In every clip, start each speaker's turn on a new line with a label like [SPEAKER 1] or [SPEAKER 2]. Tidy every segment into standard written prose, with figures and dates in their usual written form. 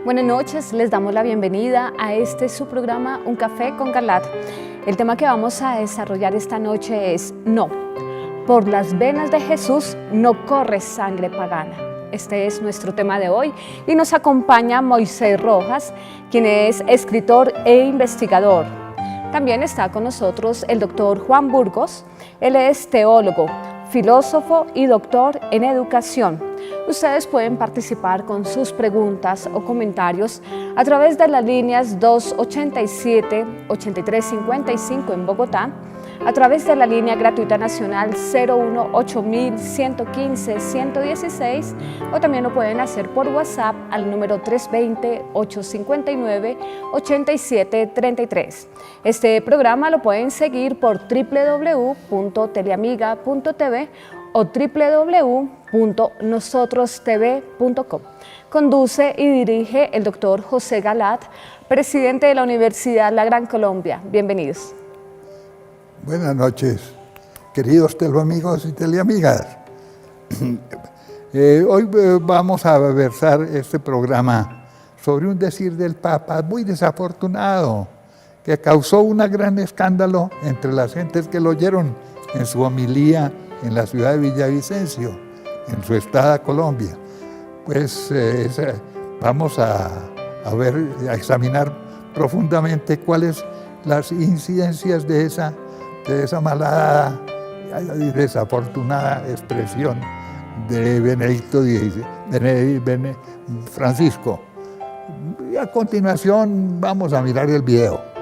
[SPEAKER 1] Buenas noches, les damos la bienvenida a su programa Un Café con Galat. El tema que vamos a desarrollar esta noche es No, por las venas de Jesús no corre sangre pagana. Este es nuestro tema de hoy y nos acompaña Moisés Rojas, quien es escritor e investigador. También está con nosotros el doctor Juan Burgos. Él es teólogo, filósofo y doctor en educación. Ustedes pueden participar con sus preguntas o comentarios a través de las líneas 287-8355 en Bogotá, a través de la línea gratuita nacional 018-115-116, o también lo pueden hacer por WhatsApp al número 320-859-8733. Este programa lo pueden seguir por www.teleamiga.tv o www.nosotrostv.com. Conduce y dirige el doctor José Galat, presidente de la Universidad La Gran Colombia. Bienvenidos.
[SPEAKER 2] Buenas noches, queridos teleamigos y teleamigas. Hoy vamos a versar este programa sobre un decir del Papa muy desafortunado, que causó un gran escándalo entre las gentes que lo oyeron en su homilía en la ciudad de Villavicencio, en su estado Colombia. Pues vamos a examinar profundamente cuáles las incidencias de esa malhadada y desafortunada expresión de Francisco. Y a continuación vamos a mirar el video.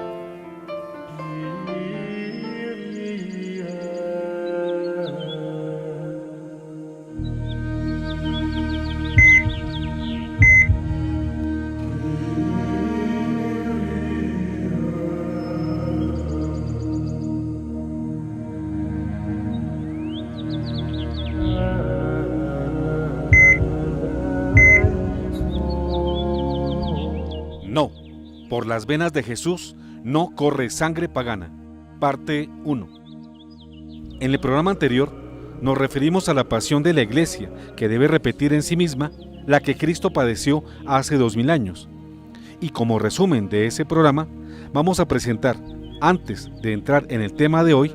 [SPEAKER 3] No, por las venas de Jesús no corre sangre pagana. Parte 1. En el programa anterior nos referimos a la pasión de la Iglesia, que debe repetir en sí misma la que Cristo padeció hace 2000 años. Y como resumen de ese programa, vamos a presentar, antes de entrar en el tema de hoy,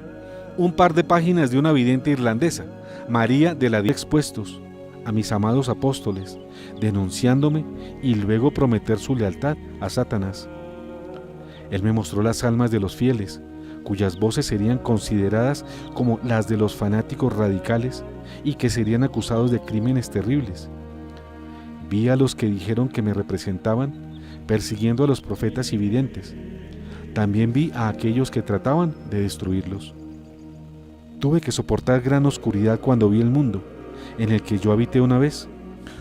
[SPEAKER 3] un par de páginas de una vidente irlandesa, María de la Día, expuestos a mis amados apóstoles, denunciándome y luego prometer su lealtad a Satanás. Él me mostró las almas de los fieles, cuyas voces serían consideradas como las de los fanáticos radicales y que serían acusados de crímenes terribles. Vi a los que dijeron que me representaban, persiguiendo a los profetas y videntes. También vi a aquellos que trataban de destruirlos. Tuve que soportar gran oscuridad cuando vi el mundo, en el que yo habité una vez,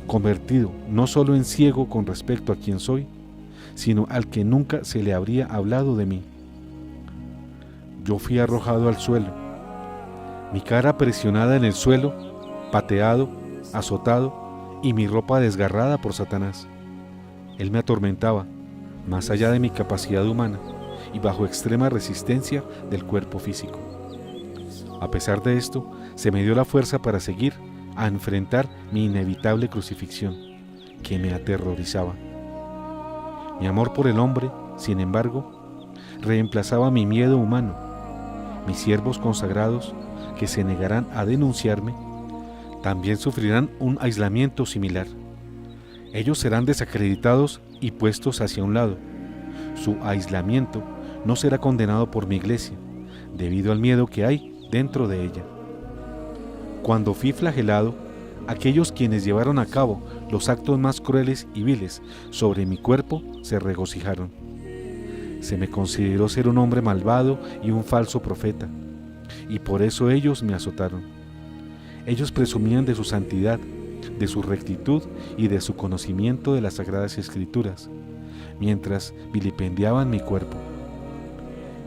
[SPEAKER 3] convertido no solo en ciego con respecto a quién soy, sino al que nunca se le habría hablado de mí. Yo fui arrojado al suelo, mi cara presionada en el suelo, pateado, azotado y mi ropa desgarrada por Satanás. Él me atormentaba, más allá de mi capacidad humana y bajo extrema resistencia del cuerpo físico. A pesar de esto, se me dio la fuerza para seguir a enfrentar mi inevitable crucifixión, que me aterrorizaba. Mi amor por el hombre, sin embargo, reemplazaba mi miedo humano. Mis siervos consagrados, que se negarán a denunciarme, también sufrirán un aislamiento similar. Ellos serán desacreditados y puestos hacia un lado. Su aislamiento no será condenado por mi iglesia, debido al miedo que hay dentro de ella. Cuando fui flagelado, aquellos quienes llevaron a cabo los actos más crueles y viles sobre mi cuerpo se regocijaron. Se me consideró ser un hombre malvado y un falso profeta, y por eso ellos me azotaron. Ellos presumían de su santidad, de su rectitud y de su conocimiento de las Sagradas Escrituras, mientras vilipendiaban mi cuerpo.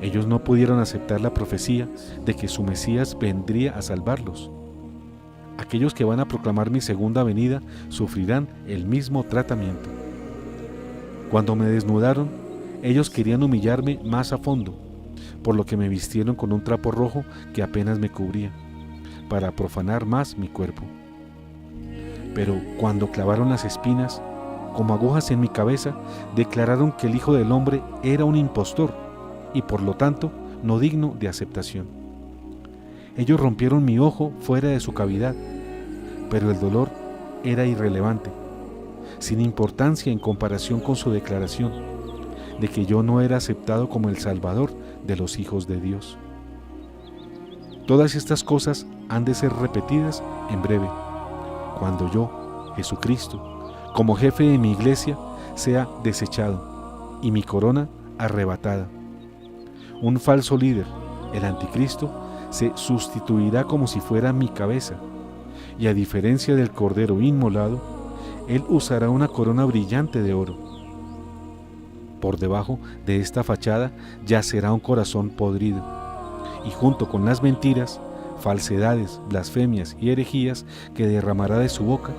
[SPEAKER 3] Ellos no pudieron aceptar la profecía de que su Mesías vendría a salvarlos. Aquellos que van a proclamar mi segunda venida sufrirán el mismo tratamiento. Cuando me desnudaron, ellos querían humillarme más a fondo, por lo que me vistieron con un trapo rojo que apenas me cubría, para profanar más mi cuerpo. Pero cuando clavaron las espinas, como agujas en mi cabeza, declararon que el Hijo del Hombre era un impostor y por lo tanto no digno de aceptación. Ellos rompieron mi ojo fuera de su cavidad, pero el dolor era irrelevante, sin importancia en comparación con su declaración de que yo no era aceptado como el Salvador de los hijos de Dios. Todas estas cosas han de ser repetidas en breve, cuando yo, Jesucristo, como jefe de mi iglesia, sea desechado y mi corona arrebatada. Un falso líder, el anticristo, se sustituirá como si fuera mi cabeza, y a diferencia del cordero inmolado, él usará una corona brillante de oro. Por debajo de esta fachada yacerá un corazón podrido, y junto con las mentiras, falsedades, blasfemias y herejías que derramará de su boca,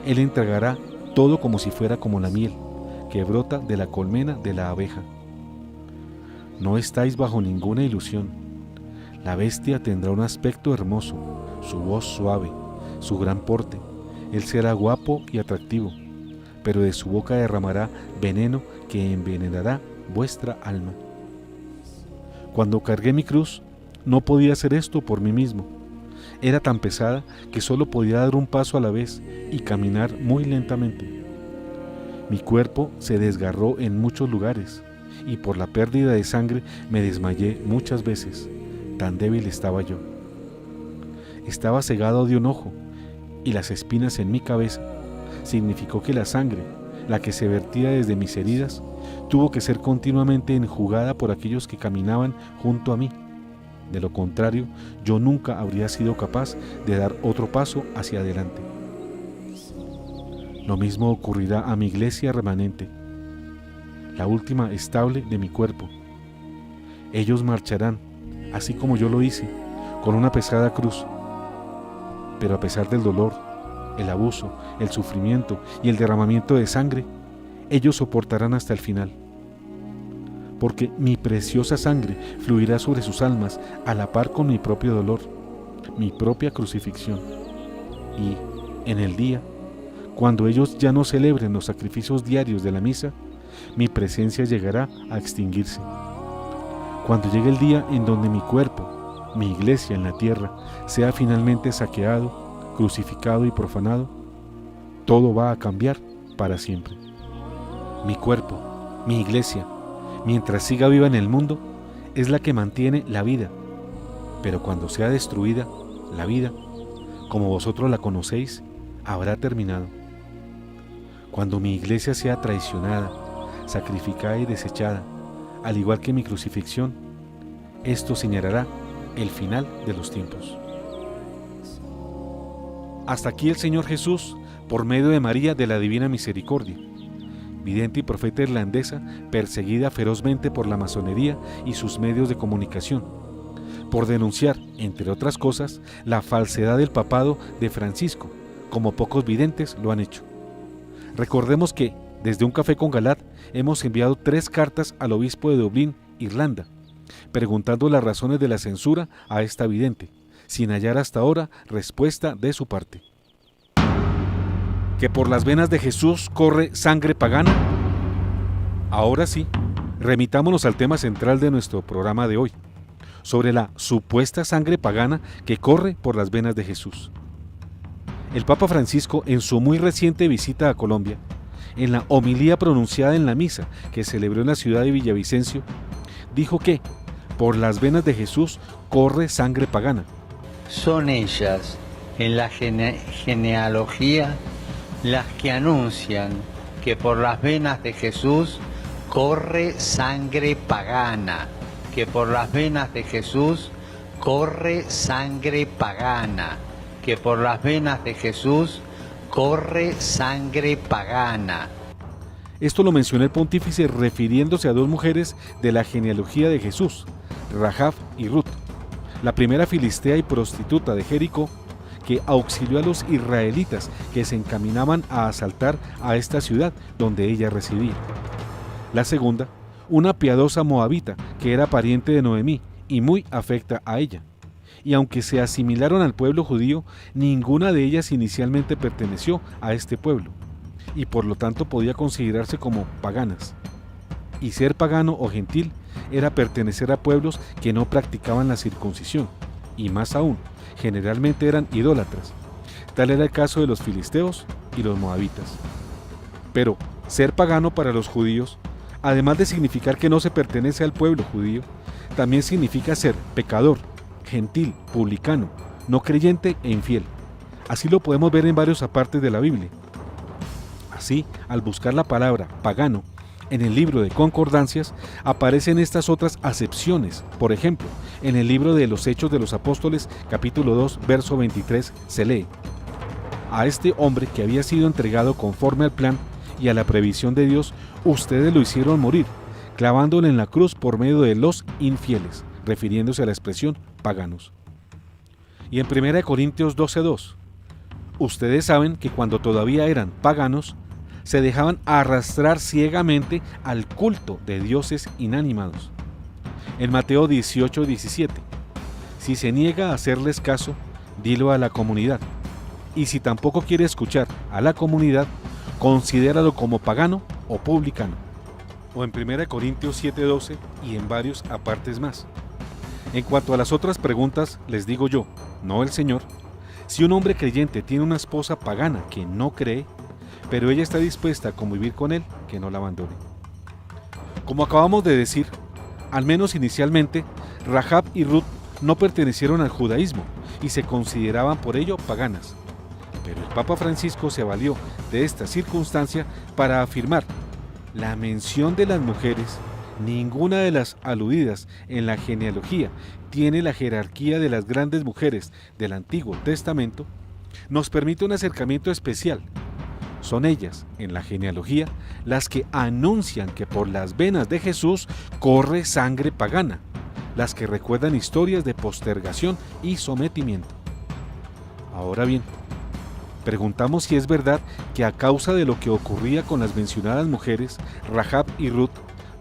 [SPEAKER 3] él entregará todo como si fuera como la miel que brota de la colmena de la abeja. No estáis bajo ninguna ilusión. La bestia tendrá un aspecto hermoso, su voz suave, su gran porte. Él será guapo y atractivo, pero de su boca derramará veneno que envenenará vuestra alma. Cuando cargué mi cruz, no podía hacer esto por mí mismo. Era tan pesada que solo podía dar un paso a la vez y caminar muy lentamente. Mi cuerpo se desgarró en muchos lugares y por la pérdida de sangre me desmayé muchas veces, tan débil estaba yo. Estaba cegado de un ojo y las espinas en mi cabeza significó que la sangre, la que se vertía desde mis heridas, tuvo que ser continuamente enjugada por aquellos que caminaban junto a mí. De lo contrario, yo nunca habría sido capaz de dar otro paso hacia adelante. Lo mismo ocurrirá a mi iglesia remanente, la última estable de mi cuerpo. Ellos marcharán, así como yo lo hice, con una pesada cruz. Pero a pesar del dolor, el abuso, el sufrimiento y el derramamiento de sangre, ellos soportarán hasta el final. Porque mi preciosa sangre fluirá sobre sus almas a la par con mi propio dolor, mi propia crucifixión. Y en el día, cuando ellos ya no celebren los sacrificios diarios de la misa, mi presencia llegará a extinguirse. Cuando llegue el día en donde mi cuerpo, mi iglesia en la tierra, sea finalmente saqueado, crucificado y profanado, todo va a cambiar para siempre. Mi cuerpo, mi iglesia, mientras siga viva en el mundo, es la que mantiene la vida, pero cuando sea destruida, la vida, como vosotros la conocéis, habrá terminado. Cuando mi iglesia sea traicionada, sacrificada y desechada, al igual que mi crucifixión, esto señalará el final de los tiempos. Hasta aquí el Señor Jesús, por medio de María de la Divina Misericordia, vidente y profeta irlandesa, perseguida ferozmente por la masonería y sus medios de comunicación, por denunciar, entre otras cosas, la falsedad del papado de Francisco, como pocos videntes lo han hecho. Recordemos que, desde Un Café con Galat, hemos enviado 3 cartas al obispo de Dublín, Irlanda, preguntando las razones de la censura a esta vidente, sin hallar hasta ahora respuesta de su parte. ¿Que por las venas de Jesús corre sangre pagana? Ahora sí, remitámonos al tema central de nuestro programa de hoy, sobre la supuesta sangre pagana que corre por las venas de Jesús. El Papa Francisco, en su muy reciente visita a Colombia, en la homilía pronunciada en la misa que celebró en la ciudad de Villavicencio, dijo que por las venas de Jesús corre sangre pagana.
[SPEAKER 4] Son ellas, en la genealogía, las que anuncian que por las venas de Jesús corre sangre pagana, que por las venas de Jesús corre sangre pagana, que por las venas de Jesús corre sangre pagana.
[SPEAKER 3] Esto lo mencionó el pontífice refiriéndose a 2 mujeres de la genealogía de Jesús, Rahab y Ruth, la primera filistea y prostituta de Jericó, que auxilió a los israelitas que se encaminaban a asaltar a esta ciudad donde ella residía. La segunda, una piadosa moabita que era pariente de Noemí y muy afecta a ella. Y aunque se asimilaron al pueblo judío, ninguna de ellas inicialmente perteneció a este pueblo. y por lo tanto podía considerarse como paganas. Y ser pagano o gentil era pertenecer a pueblos que no practicaban la circuncisión, y más aún, generalmente eran idólatras. Tal era el caso de los filisteos y los moabitas. Pero ser pagano para los judíos, además de significar que no se pertenece al pueblo judío, también significa ser pecador, gentil, publicano, no creyente e infiel. Así lo podemos ver en varios apartes de la Biblia. Así, al buscar la palabra pagano en el libro de concordancias, aparecen estas otras acepciones. Por ejemplo, en el libro de los Hechos de los Apóstoles, capítulo 2, verso 23, se lee: a este hombre que había sido entregado conforme al plan y a la previsión de Dios, ustedes lo hicieron morir, clavándole en la cruz por medio de los infieles, refiriéndose a la expresión paganos. Y en 1 Corintios 12:2, ustedes saben que cuando todavía eran paganos, se dejaban arrastrar ciegamente al culto de dioses inanimados. En Mateo 18:17, si se niega a hacerles caso, dilo a la comunidad. Y si tampoco quiere escuchar a la comunidad, considéralo como pagano o publicano. O en 1 Corintios 7:12 y en varios apartes más. En cuanto a las otras preguntas, les digo yo, no el Señor, si un hombre creyente tiene una esposa pagana que no cree, pero ella está dispuesta a convivir con él, que no la abandone. Como acabamos de decir, al menos inicialmente, Rahab y Ruth no pertenecieron al judaísmo y se consideraban por ello paganas. Pero el Papa Francisco se valió de esta circunstancia para afirmar: la mención de las mujeres, ninguna de las aludidas en la genealogía tiene la jerarquía de las grandes mujeres del Antiguo Testamento, nos permite un acercamiento especial. Son ellas, en la genealogía, las que anuncian que por las venas de Jesús corre sangre pagana, las que recuerdan historias de postergación y sometimiento. Ahora bien, preguntamos si es verdad que a causa de lo que ocurría con las mencionadas mujeres, Rahab y Ruth,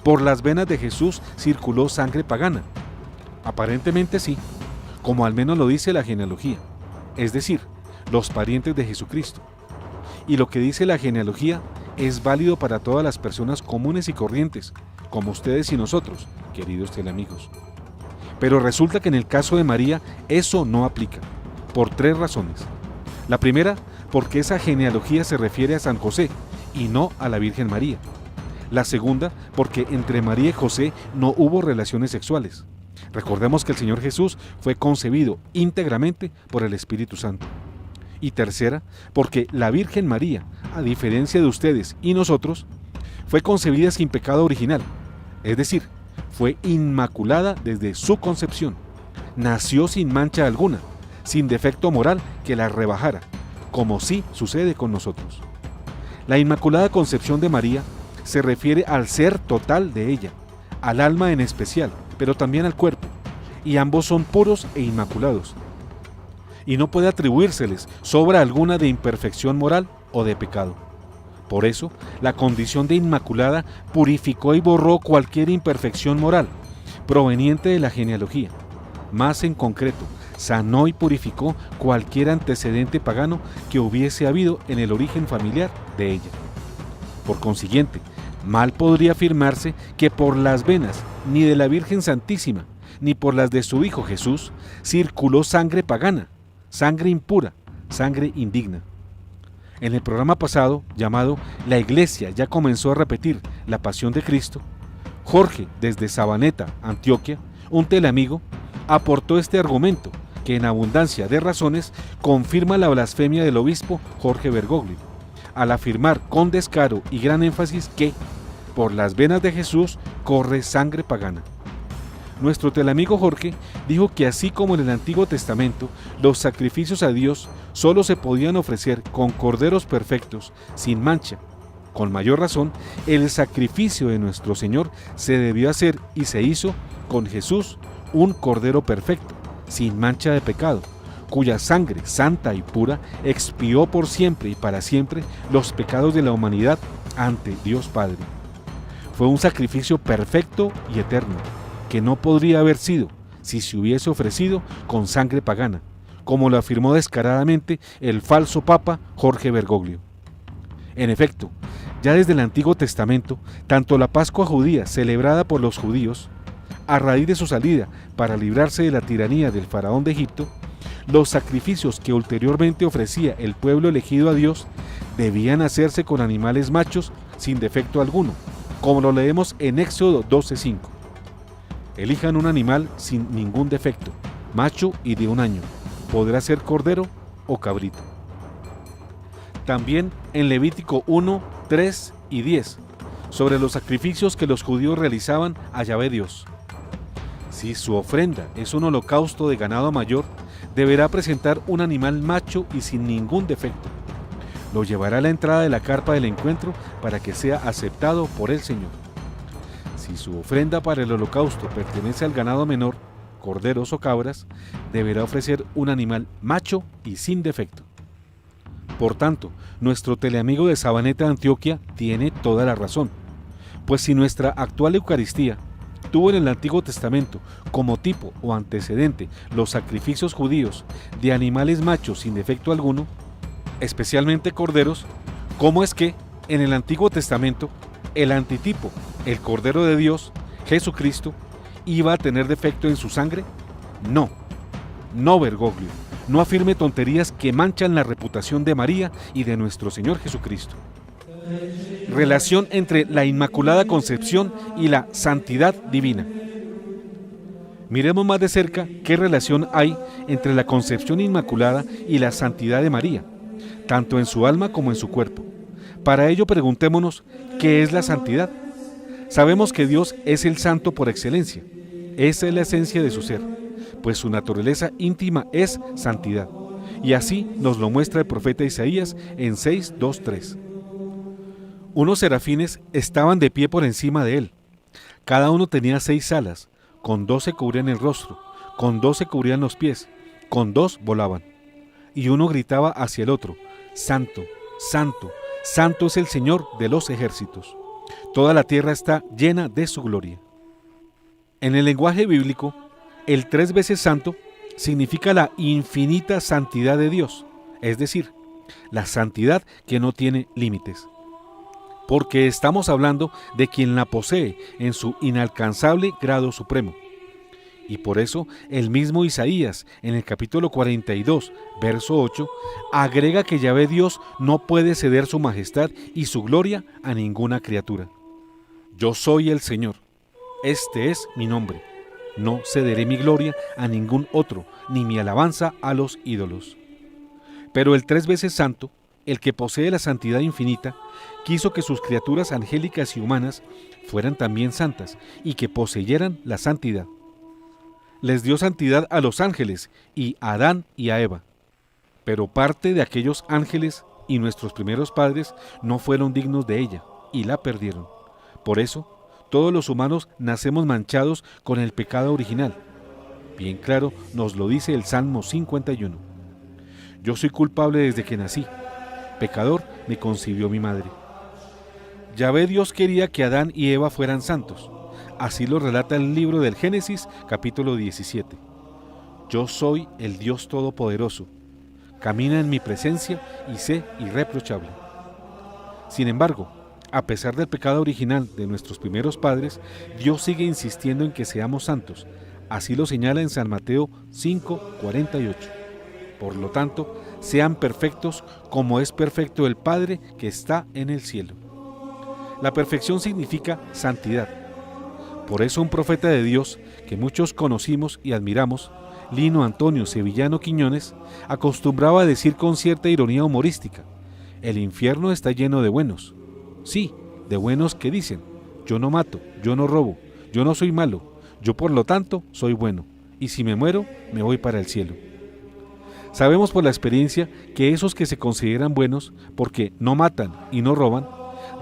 [SPEAKER 3] por las venas de Jesús circuló sangre pagana. Aparentemente sí, como al menos lo dice la genealogía, es decir, los parientes de Jesucristo. Y lo que dice la genealogía es válido para todas las personas comunes y corrientes, como ustedes y nosotros, queridos teleamigos. Pero resulta que en el caso de María eso no aplica, por 3 razones. La primera, porque esa genealogía se refiere a San José y no a la Virgen María. La segunda, porque entre María y José no hubo relaciones sexuales. Recordemos que el Señor Jesús fue concebido íntegramente por el Espíritu Santo. Y tercera, porque la Virgen María, a diferencia de ustedes y nosotros, fue concebida sin pecado original, es decir, fue inmaculada desde su concepción. Nació sin mancha alguna, sin defecto moral que la rebajara, como sí sucede con nosotros. La Inmaculada Concepción de María se refiere al ser total de ella, al alma en especial, pero también al cuerpo, y ambos son puros e inmaculados. Y no puede atribuírseles sobra alguna de imperfección moral o de pecado. Por eso, la condición de inmaculada purificó y borró cualquier imperfección moral proveniente de la genealogía. Más en concreto, sanó y purificó cualquier antecedente pagano que hubiese habido en el origen familiar de ella. Por consiguiente, mal podría afirmarse que por las venas ni de la Virgen Santísima, ni por las de su Hijo Jesús, circuló sangre pagana, sangre impura, sangre indigna. En el programa pasado, llamado La Iglesia ya comenzó a repetir la pasión de Cristo, Jorge, desde Sabaneta, Antioquia, un teleamigo, aportó este argumento que en abundancia de razones confirma la blasfemia del obispo Jorge Bergoglio, al afirmar con descaro y gran énfasis que por las venas de Jesús corre sangre pagana. Nuestro teleamigo Jorge dijo que así como en el Antiguo Testamento los sacrificios a Dios solo se podían ofrecer con corderos perfectos, sin mancha, con mayor razón, el sacrificio de nuestro Señor se debió hacer y se hizo con Jesús, un cordero perfecto, sin mancha de pecado, cuya sangre santa y pura expió por siempre y para siempre los pecados de la humanidad ante Dios Padre. Fue un sacrificio perfecto y eterno, que no podría haber sido si se hubiese ofrecido con sangre pagana, como lo afirmó descaradamente el falso Papa Jorge Bergoglio. En efecto, ya desde el Antiguo Testamento, tanto la Pascua judía celebrada por los judíos, a raíz de su salida para librarse de la tiranía del faraón de Egipto, los sacrificios que ulteriormente ofrecía el pueblo elegido a Dios debían hacerse con animales machos sin defecto alguno, como lo leemos en Éxodo 12:5. Elijan un animal sin ningún defecto, macho y de 1 año, podrá ser cordero o cabrito. También en Levítico 1, 3 y 10, sobre los sacrificios que los judíos realizaban a Yahvé Dios. Si su ofrenda es un holocausto de ganado mayor, deberá presentar un animal macho y sin ningún defecto. Lo llevará a la entrada de la carpa del encuentro para que sea aceptado por el Señor. Si su ofrenda para el holocausto pertenece al ganado menor, corderos o cabras, deberá ofrecer un animal macho y sin defecto. Por tanto, nuestro teleamigo de Sabaneta, Antioquia, tiene toda la razón, pues si nuestra actual Eucaristía tuvo en el Antiguo Testamento como tipo o antecedente los sacrificios judíos de animales machos sin defecto alguno, especialmente corderos, ¿cómo es que en el Antiguo Testamento el antitipo, el Cordero de Dios, Jesucristo, iba a tener defecto en su sangre? No, Bergoglio, no afirme tonterías que manchan la reputación de María y de nuestro Señor Jesucristo. Relación entre la Inmaculada Concepción y la santidad divina. Miremos más de cerca qué relación hay entre la concepción inmaculada y la santidad de María, tanto en su alma como en su cuerpo. Para ello preguntémonos, ¿qué es la santidad? Sabemos que Dios es el santo por excelencia. Esa es la esencia de su ser, pues su naturaleza íntima es santidad. Y así nos lo muestra el profeta Isaías en 6:2-3. Unos serafines estaban de pie por encima de él. Cada uno tenía 6 alas, con 2 se cubrían el rostro, con 2 se cubrían los pies, con 2 volaban. Y uno gritaba hacia el otro, Santo, Santo, Santo es el Señor de los ejércitos. Toda la tierra está llena de su gloria. En el lenguaje bíblico, el 3 veces santo significa la infinita santidad de Dios, es decir, la santidad que no tiene límites. Porque estamos hablando de quien la posee en su inalcanzable grado supremo. Y por eso el mismo Isaías, en el capítulo 42, verso 8, agrega que Yahvé Dios no puede ceder su majestad y su gloria a ninguna criatura. Yo soy el Señor, este es mi nombre. No cederé mi gloria a ningún otro, ni mi alabanza a los ídolos. Pero el 3 veces santo, el que posee la santidad infinita, quiso que sus criaturas angélicas y humanas fueran también santas y que poseyeran la santidad. Les dio santidad a los ángeles y a Adán y a Eva. Pero parte de aquellos ángeles y nuestros primeros padres no fueron dignos de ella y la perdieron. Por eso, todos los humanos nacemos manchados con el pecado original. Bien claro nos lo dice el Salmo 51. Yo soy culpable desde que nací. Pecador me concibió mi madre. Yahvé Dios quería que Adán y Eva fueran santos. Así lo relata el libro del Génesis, capítulo 17. Yo soy el Dios Todopoderoso. Camina en mi presencia y sé irreprochable. Sin embargo, a pesar del pecado original de nuestros primeros padres, Dios sigue insistiendo en que seamos santos. Así lo señala en San Mateo 5:48. Por lo tanto, sean perfectos como es perfecto el Padre que está en el cielo. La perfección significa santidad. Por eso un profeta de Dios que muchos conocimos y admiramos, Lino Antonio Sevillano Quiñones, acostumbraba a decir con cierta ironía humorística: el infierno está lleno de buenos. Sí, de buenos que dicen: yo no mato, yo no robo, yo no soy malo, yo por lo tanto soy bueno, y si me muero, me voy para el cielo. Sabemos por la experiencia que esos que se consideran buenos porque no matan y no roban,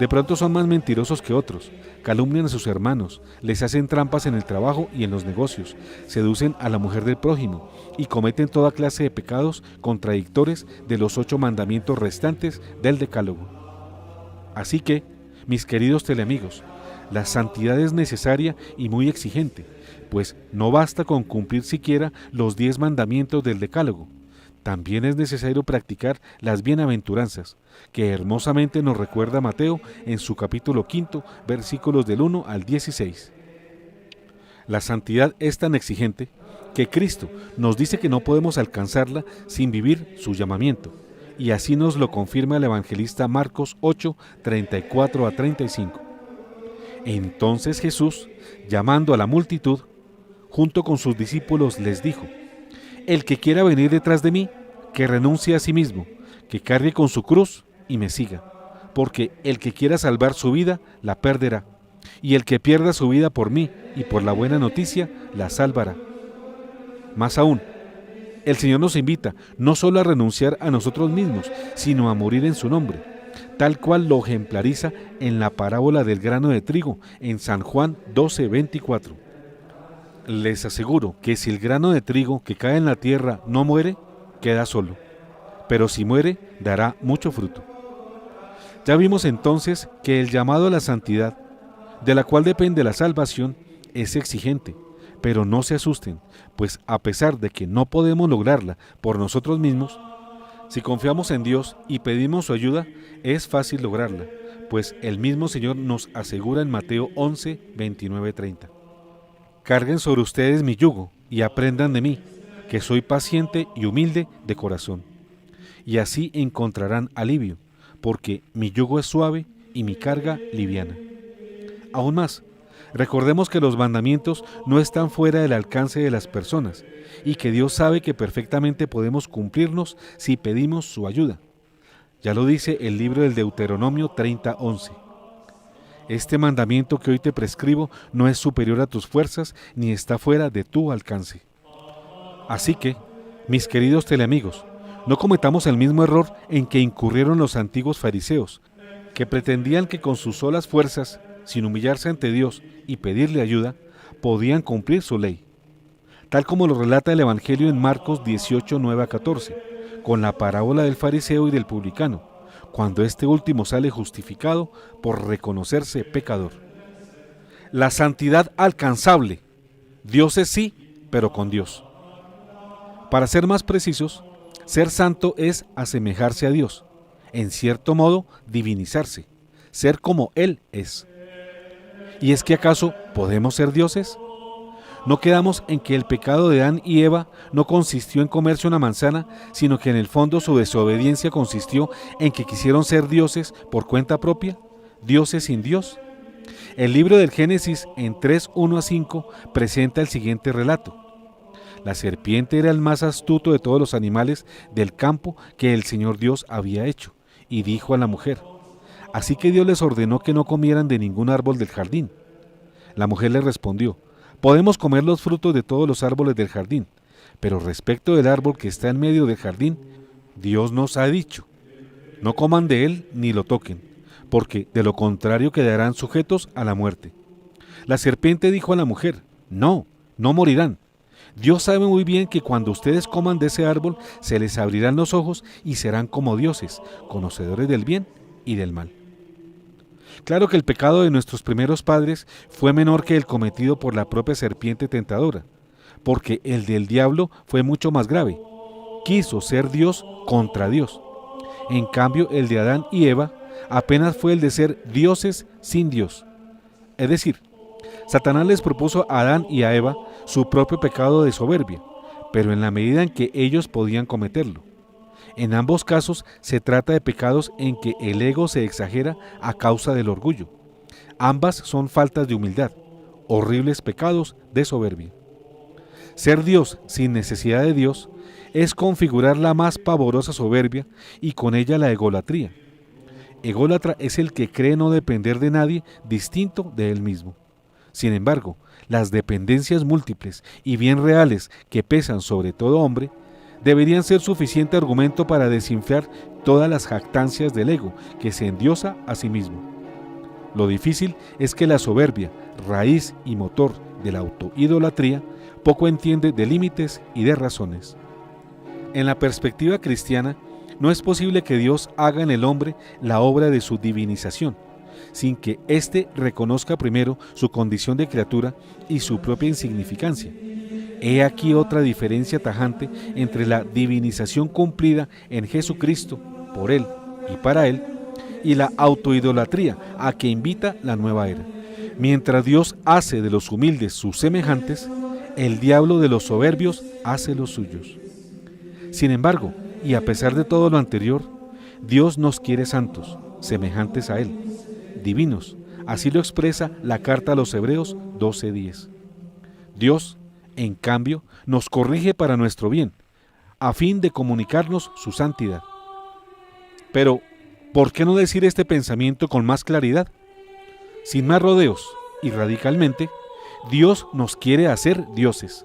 [SPEAKER 3] de pronto son más mentirosos que otros, calumnian a sus hermanos, les hacen trampas en el trabajo y en los negocios, seducen a la mujer del prójimo y cometen toda clase de pecados contradictores de los 8 mandamientos restantes del Decálogo. Así que, mis queridos teleamigos, la santidad es necesaria y muy exigente, pues no basta con cumplir siquiera los 10 mandamientos del Decálogo. también es necesario practicar las bienaventuranzas, que hermosamente nos recuerda Mateo en su capítulo 5, versículos del 1 al 16. La santidad es tan exigente que Cristo nos dice que no podemos alcanzarla sin vivir su llamamiento, y así nos lo confirma el evangelista Marcos 8, 34 a 35. Entonces Jesús, llamando a la multitud, junto con sus discípulos les dijo: el que quiera venir detrás de mí, que renuncie a sí mismo, que cargue con su cruz y me siga, porque el que quiera salvar su vida, la perderá, y el que pierda su vida por mí y por la buena noticia, la salvará. Más aún, el Señor nos invita no solo a renunciar a nosotros mismos, sino a morir en su nombre, tal cual lo ejemplariza en la parábola del grano de trigo, en San Juan 12, 24. Les aseguro que si el grano de trigo que cae en la tierra no muere, queda solo, pero si muere, dará mucho fruto. Ya vimos entonces que el llamado a la santidad, de la cual depende la salvación, es exigente, pero no se asusten, pues a pesar de que no podemos lograrla por nosotros mismos, si confiamos en Dios y pedimos su ayuda, es fácil lograrla, pues el mismo Señor nos asegura en Mateo 11, 29, 30. Carguen sobre ustedes mi yugo y aprendan de mí, que soy paciente y humilde de corazón, y así encontrarán alivio, porque mi yugo es suave y mi carga liviana. Aún más, recordemos que los mandamientos no están fuera del alcance de las personas, y que Dios sabe que perfectamente podemos cumplirnos si pedimos su ayuda. Ya lo dice el libro del Deuteronomio 30:11. Este mandamiento que hoy te prescribo no es superior a tus fuerzas ni está fuera de tu alcance. Así que, mis queridos teleamigos, no cometamos el mismo error en que incurrieron los antiguos fariseos, que pretendían que con sus solas fuerzas, sin humillarse ante Dios y pedirle ayuda, podían cumplir su ley. Tal como lo relata el Evangelio en Marcos 18, 9 a 14, con la parábola del fariseo y del publicano, cuando este último sale justificado por reconocerse pecador. La santidad alcanzable. Dios es sí, pero con Dios. Para ser más precisos, ser santo es asemejarse a Dios, en cierto modo divinizarse, ser como Él es. ¿Y es que acaso podemos ser dioses? No quedamos en que el pecado de Adán y Eva no consistió en comerse una manzana, sino que en el fondo su desobediencia consistió en que quisieron ser dioses por cuenta propia, dioses sin Dios. El libro del Génesis en 3, 1 a 5 presenta el siguiente relato. La serpiente era el más astuto de todos los animales del campo que el Señor Dios había hecho, y dijo a la mujer: así que Dios les ordenó que no comieran de ningún árbol del jardín. La mujer le respondió: podemos comer los frutos de todos los árboles del jardín, pero respecto del árbol que está en medio del jardín, Dios nos ha dicho: no coman de él ni lo toquen, porque de lo contrario quedarán sujetos a la muerte. La serpiente dijo a la mujer: no morirán. Dios sabe muy bien que cuando ustedes coman de ese árbol, se les abrirán los ojos y serán como dioses, conocedores del bien y del mal. Claro que el pecado de nuestros primeros padres fue menor que el cometido por la propia serpiente tentadora, porque el del diablo fue mucho más grave. Quiso ser Dios contra Dios. En cambio, el de Adán y Eva apenas fue el de ser dioses sin Dios. Es decir, Satanás les propuso a Adán y a Eva su propio pecado de soberbia, pero en la medida en que ellos podían cometerlo. En ambos casos se trata de pecados en que el ego se exagera a causa del orgullo. Ambas son faltas de humildad, horribles pecados de soberbia. Ser Dios sin necesidad de Dios es configurar la más pavorosa soberbia y con ella la egolatría. Ególatra es el que cree no depender de nadie distinto de él mismo. Sin embargo, las dependencias múltiples y bien reales que pesan sobre todo hombre deberían ser suficiente argumento para desinflar todas las jactancias del ego que se endiosa a sí mismo. Lo difícil es que la soberbia, raíz y motor de la autoidolatría, poco entiende de límites y de razones. En la perspectiva cristiana, no es posible que Dios haga en el hombre la obra de su divinización, sin que éste reconozca primero su condición de criatura y su propia insignificancia. He aquí otra diferencia tajante entre la divinización cumplida en Jesucristo, por Él y para Él, y la autoidolatría a que invita la nueva era. Mientras Dios hace de los humildes sus semejantes, el diablo de los soberbios hace los suyos. Sin embargo, y a pesar de todo lo anterior, Dios nos quiere santos, semejantes a Él, divinos. Así lo expresa la carta a los Hebreos 12:10. Dios, en cambio, nos corrige para nuestro bien, a fin de comunicarnos su santidad. Pero, ¿por qué no decir este pensamiento con más claridad? Sin más rodeos y radicalmente, Dios nos quiere hacer dioses.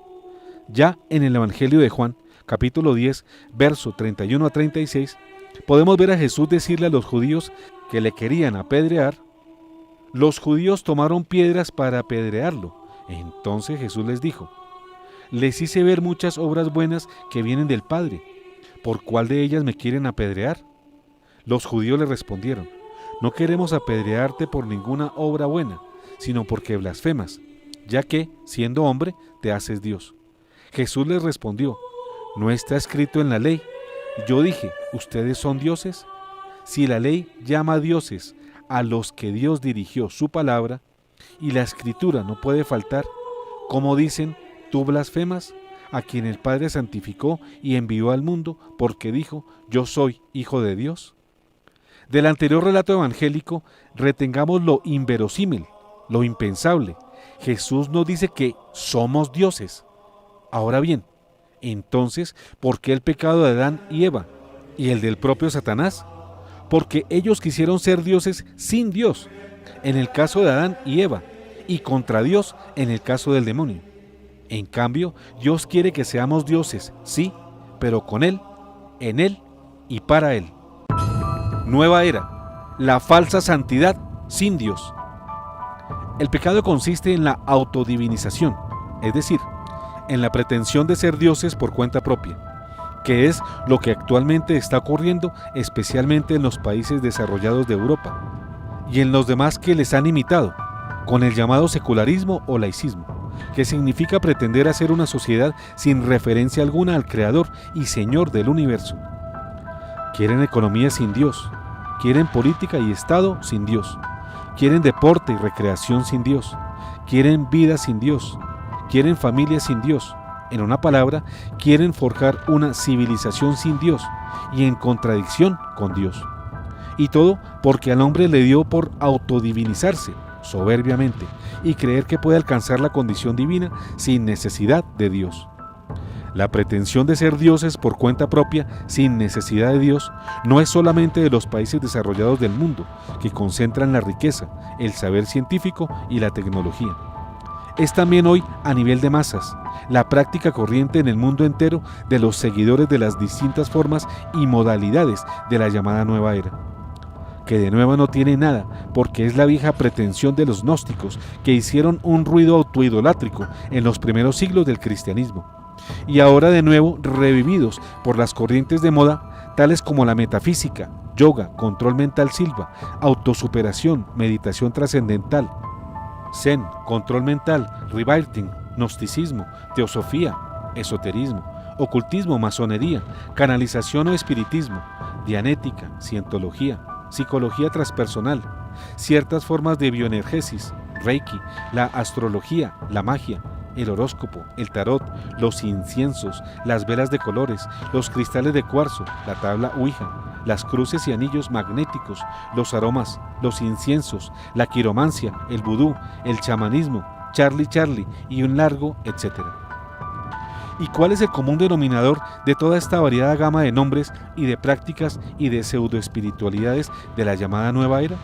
[SPEAKER 3] Ya en el Evangelio de Juan, capítulo 10, verso 31 a 36, podemos ver a Jesús decirle a los judíos que le querían apedrear. Los judíos tomaron piedras para apedrearlo. Entonces Jesús les dijo: les hice ver muchas obras buenas que vienen del Padre. ¿Por cuál de ellas me quieren apedrear? Los judíos le respondieron: no queremos apedrearte por ninguna obra buena, sino porque blasfemas, ya que, siendo hombre, te haces Dios. Jesús les respondió: ¿no está escrito en la ley? Yo dije, ¿ustedes son dioses? Si la ley llama dioses a los que Dios dirigió su palabra, y la escritura no puede faltar, ¿cómo dicen, tú blasfemas, a quien el Padre santificó y envió al mundo, porque dijo, yo soy hijo de Dios? Del anterior relato evangélico, retengamos lo inverosímil, lo impensable. Jesús nos dice que somos dioses. Ahora bien, entonces, ¿por qué el pecado de Adán y Eva y el del propio Satanás? Porque ellos quisieron ser dioses sin Dios, en el caso de Adán y Eva, y contra Dios en el caso del demonio. En cambio, Dios quiere que seamos dioses, sí, pero con Él, en Él y para Él. Nueva era, la falsa santidad sin Dios. El pecado consiste en la autodivinización, es decir, en la pretensión de ser dioses por cuenta propia, que es lo que actualmente está ocurriendo especialmente en los países desarrollados de Europa y en los demás que les han imitado, con el llamado secularismo o laicismo, que significa pretender hacer una sociedad sin referencia alguna al Creador y Señor del universo. Quieren economía sin Dios, quieren política y Estado sin Dios, quieren deporte y recreación sin Dios, quieren vida sin Dios, quieren familia sin Dios. En una palabra, quieren forjar una civilización sin Dios y en contradicción con Dios. Y todo porque al hombre le dio por autodivinizarse soberbiamente y creer que puede alcanzar la condición divina sin necesidad de Dios. La pretensión de ser dioses por cuenta propia sin necesidad de Dios no es solamente de los países desarrollados del mundo, que concentran la riqueza, el saber científico y la tecnología. Es también hoy a nivel de masas, la práctica corriente en el mundo entero de los seguidores de las distintas formas y modalidades de la llamada nueva era, que de nueva no tiene nada, porque es la vieja pretensión de los gnósticos que hicieron un ruido autoidolátrico en los primeros siglos del cristianismo, y ahora de nuevo revividos por las corrientes de moda, tales como la metafísica, yoga, control mental silva, autosuperación, meditación trascendental, zen, control mental, rebirthing, gnosticismo, teosofía, esoterismo, ocultismo, masonería, canalización o espiritismo, dianética, cientología, psicología transpersonal, ciertas formas de bioenergesis, reiki, la astrología, la magia, el horóscopo, el tarot, los inciensos, las velas de colores, los cristales de cuarzo, la tabla Ouija, las cruces y anillos magnéticos, los aromas, los inciensos, la quiromancia, el vudú, el chamanismo, Charlie y un largo etcétera. ¿Y cuál es el común denominador de toda esta variada gama de nombres y de prácticas y de pseudoespiritualidades de la llamada nueva era?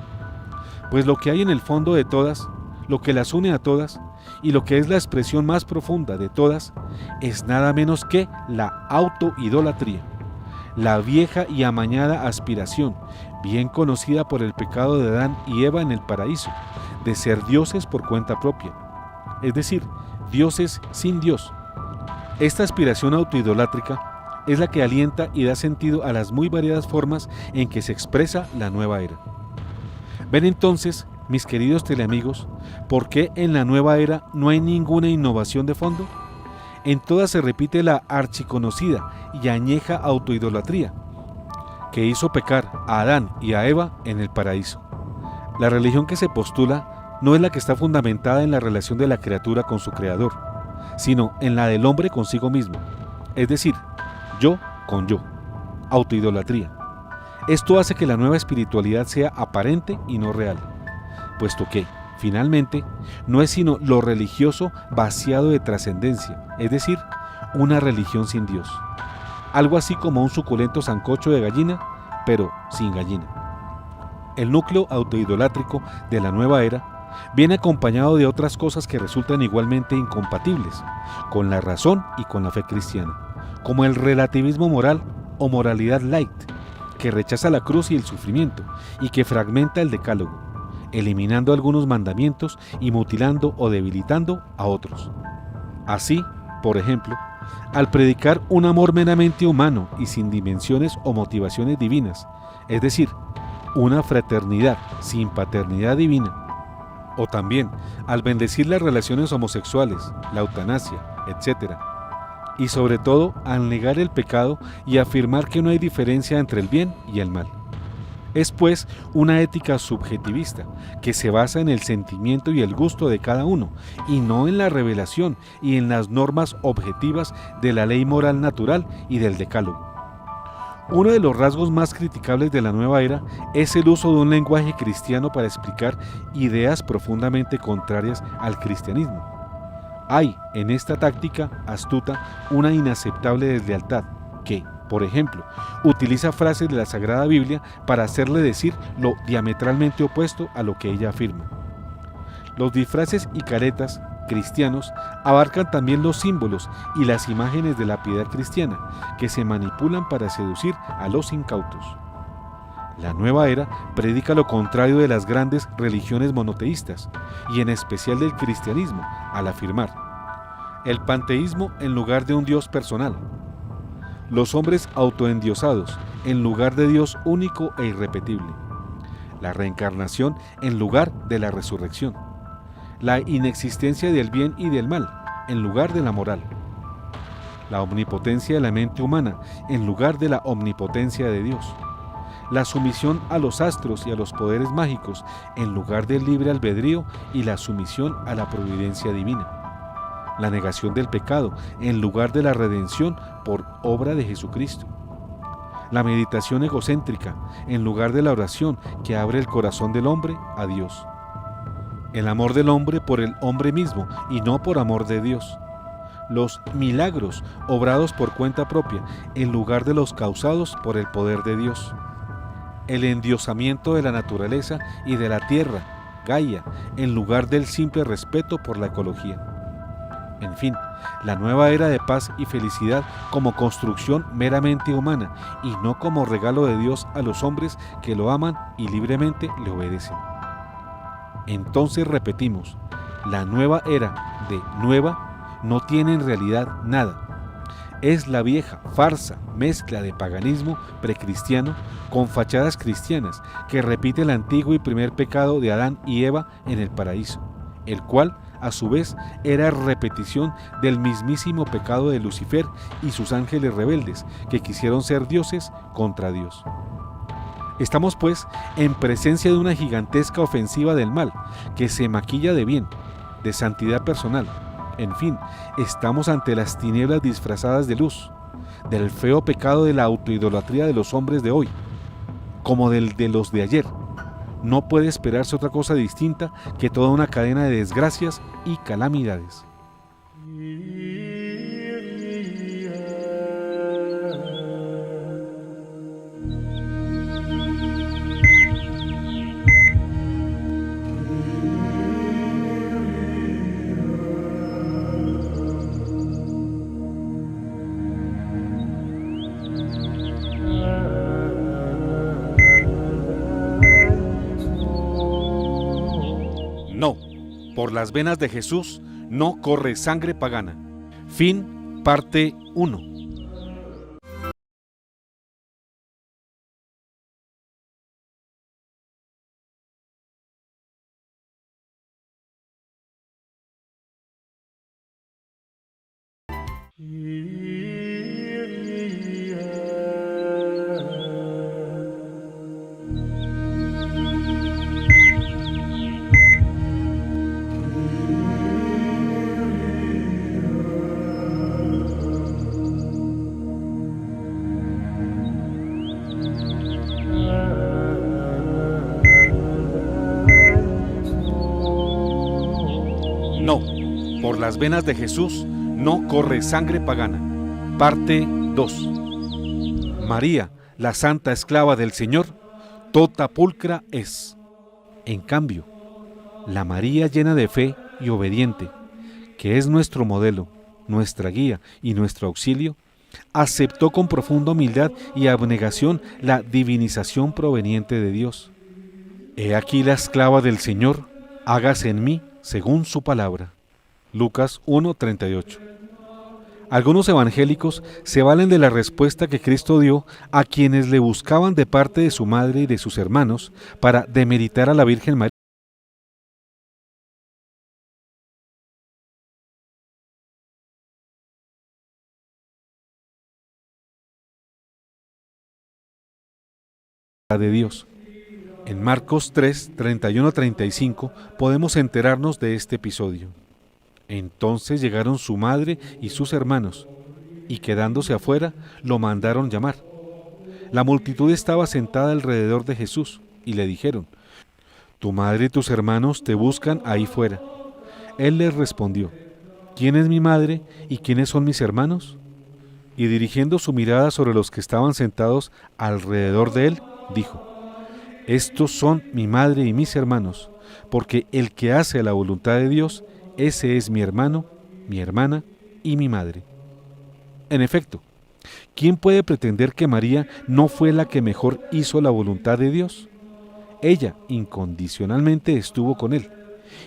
[SPEAKER 3] Pues lo que hay en el fondo de todas, lo que las une a todas, y lo que es la expresión más profunda de todas, es nada menos que la autoidolatría, la vieja y amañada aspiración, bien conocida por el pecado de Adán y Eva en el paraíso, de ser dioses por cuenta propia, es decir, dioses sin Dios. Esta aspiración autoidolátrica es la que alienta y da sentido a las muy variadas formas en que se expresa la nueva era. Ven entonces, mis queridos teleamigos, ¿por qué en la nueva era no hay ninguna innovación de fondo? En todas se repite la archiconocida y añeja autoidolatría, que hizo pecar a Adán y a Eva en el paraíso. La religión que se postula no es la que está fundamentada en la relación de la criatura con su creador, sino en la del hombre consigo mismo, es decir, yo con yo, autoidolatría. Esto hace que la nueva espiritualidad sea aparente y no real, puesto que, finalmente, no es sino lo religioso vaciado de trascendencia, es decir, una religión sin Dios. Algo así como un suculento sancocho de gallina, pero sin gallina. El núcleo autoidolátrico de la nueva era viene acompañado de otras cosas que resultan igualmente incompatibles con la razón y con la fe cristiana, como el relativismo moral o moralidad light, que rechaza la cruz y el sufrimiento y que fragmenta el decálogo, eliminando algunos mandamientos y mutilando o debilitando a otros. Así, por ejemplo, al predicar un amor meramente humano y sin dimensiones o motivaciones divinas, es decir, una fraternidad sin paternidad divina, o también al bendecir las relaciones homosexuales, la eutanasia, etc., y sobre todo al negar el pecado y afirmar que no hay diferencia entre el bien y el mal. Es pues una ética subjetivista que se basa en el sentimiento y el gusto de cada uno y no en la revelación y en las normas objetivas de la ley moral natural y del decálogo. Uno de los rasgos más criticables de la nueva era es el uso de un lenguaje cristiano para explicar ideas profundamente contrarias al cristianismo. Hay en esta táctica astuta una inaceptable deslealtad que, por ejemplo, utiliza frases de la Sagrada Biblia para hacerle decir lo diametralmente opuesto a lo que ella afirma. Los disfraces y caretas cristianos abarcan también los símbolos y las imágenes de la piedad cristiana que se manipulan para seducir a los incautos. La nueva era predica lo contrario de las grandes religiones monoteístas y en especial del cristianismo al afirmar el panteísmo en lugar de un Dios personal, los hombres autoendiosados en lugar de Dios único e irrepetible, la reencarnación en lugar de la resurrección, la inexistencia del bien y del mal en lugar de la moral, la omnipotencia de la mente humana en lugar de la omnipotencia de Dios, la sumisión a los astros y a los poderes mágicos en lugar del libre albedrío y la sumisión a la providencia divina, la negación del pecado en lugar de la redención por obra de Jesucristo, la meditación egocéntrica en lugar de la oración que abre el corazón del hombre a Dios, el amor del hombre por el hombre mismo y no por amor de Dios, los milagros obrados por cuenta propia en lugar de los causados por el poder de Dios, el endiosamiento de la naturaleza y de la tierra, Gaia, en lugar del simple respeto por la ecología. En fin, la nueva era de paz y felicidad como construcción meramente humana y no como regalo de Dios a los hombres que lo aman y libremente le obedecen. Entonces repetimos, la nueva era de nueva no tiene en realidad nada. Es la vieja farsa mezcla de paganismo precristiano con fachadas cristianas que repite el antiguo y primer pecado de Adán y Eva en el paraíso, el cual a su vez era repetición del mismísimo pecado de Lucifer y sus ángeles rebeldes que quisieron ser dioses contra Dios. Estamos pues en presencia de una gigantesca ofensiva del mal que se maquilla de bien, de santidad personal. En fin, estamos ante las tinieblas disfrazadas de luz, del feo pecado de la autoidolatría de los hombres de hoy, como del de los de ayer. No puede esperarse otra cosa distinta que toda una cadena de desgracias y calamidades. No, por las venas de Jesús no corre sangre pagana. Fin, parte 1. No, por las venas de Jesús no corre sangre pagana. Parte 2. María, la santa esclava del Señor, tota pulcra es. En cambio, la María llena de fe y obediente, que es nuestro modelo, nuestra guía y nuestro auxilio, aceptó con profunda humildad y abnegación la divinización proveniente de Dios. He aquí la esclava del Señor, hágase en mí según su palabra. Lucas 1:38. Algunos evangélicos se valen de la respuesta que Cristo dio a quienes le buscaban de parte de su madre y de sus hermanos para demeritar a la Virgen María de Dios. En Marcos 3:31-35 podemos enterarnos de este episodio. Entonces llegaron su madre y sus hermanos, y quedándose afuera, lo mandaron llamar. La multitud estaba sentada alrededor de Jesús, y le dijeron: Tu madre y tus hermanos te buscan ahí fuera. Él les respondió: ¿Quién es mi madre y quiénes son mis hermanos? Y dirigiendo su mirada sobre los que estaban sentados alrededor de él, dijo: Estos son mi madre y mis hermanos, porque el que hace la voluntad de Dios, ese es mi hermano, mi hermana y mi madre. En efecto, ¿quién puede pretender que María no fue la que mejor hizo la voluntad de Dios? Ella incondicionalmente estuvo con él,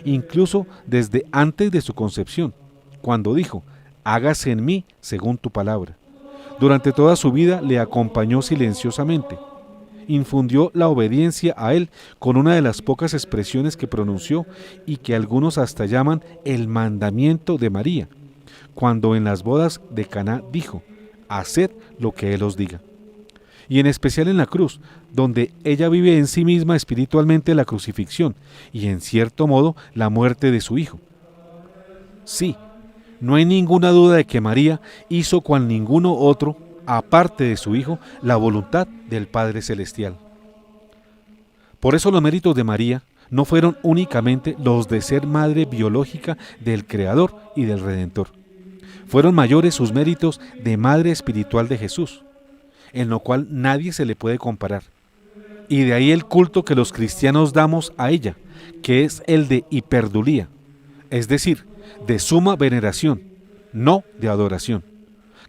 [SPEAKER 3] incluso desde antes de su concepción, cuando dijo: hágase en mí según tu palabra. Durante toda su vida le acompañó silenciosamente. Infundió la obediencia a él con una de las pocas expresiones que pronunció y que algunos hasta llaman el mandamiento de María, cuando en las bodas de Caná dijo: haced lo que él os diga. Y en especial en la cruz, donde ella vive en sí misma espiritualmente la crucifixión y en cierto modo la muerte de su hijo. Sí, no hay ninguna duda de que María hizo cual ninguno otro, aparte de su Hijo, la voluntad del Padre Celestial. Por eso los méritos de María no fueron únicamente los de ser madre biológica del Creador y del Redentor. Fueron mayores sus méritos de madre espiritual de Jesús, en lo cual nadie se le puede comparar. Y de ahí el culto que los cristianos damos a ella, que es el de hiperdulía, es decir, de suma veneración, no de adoración,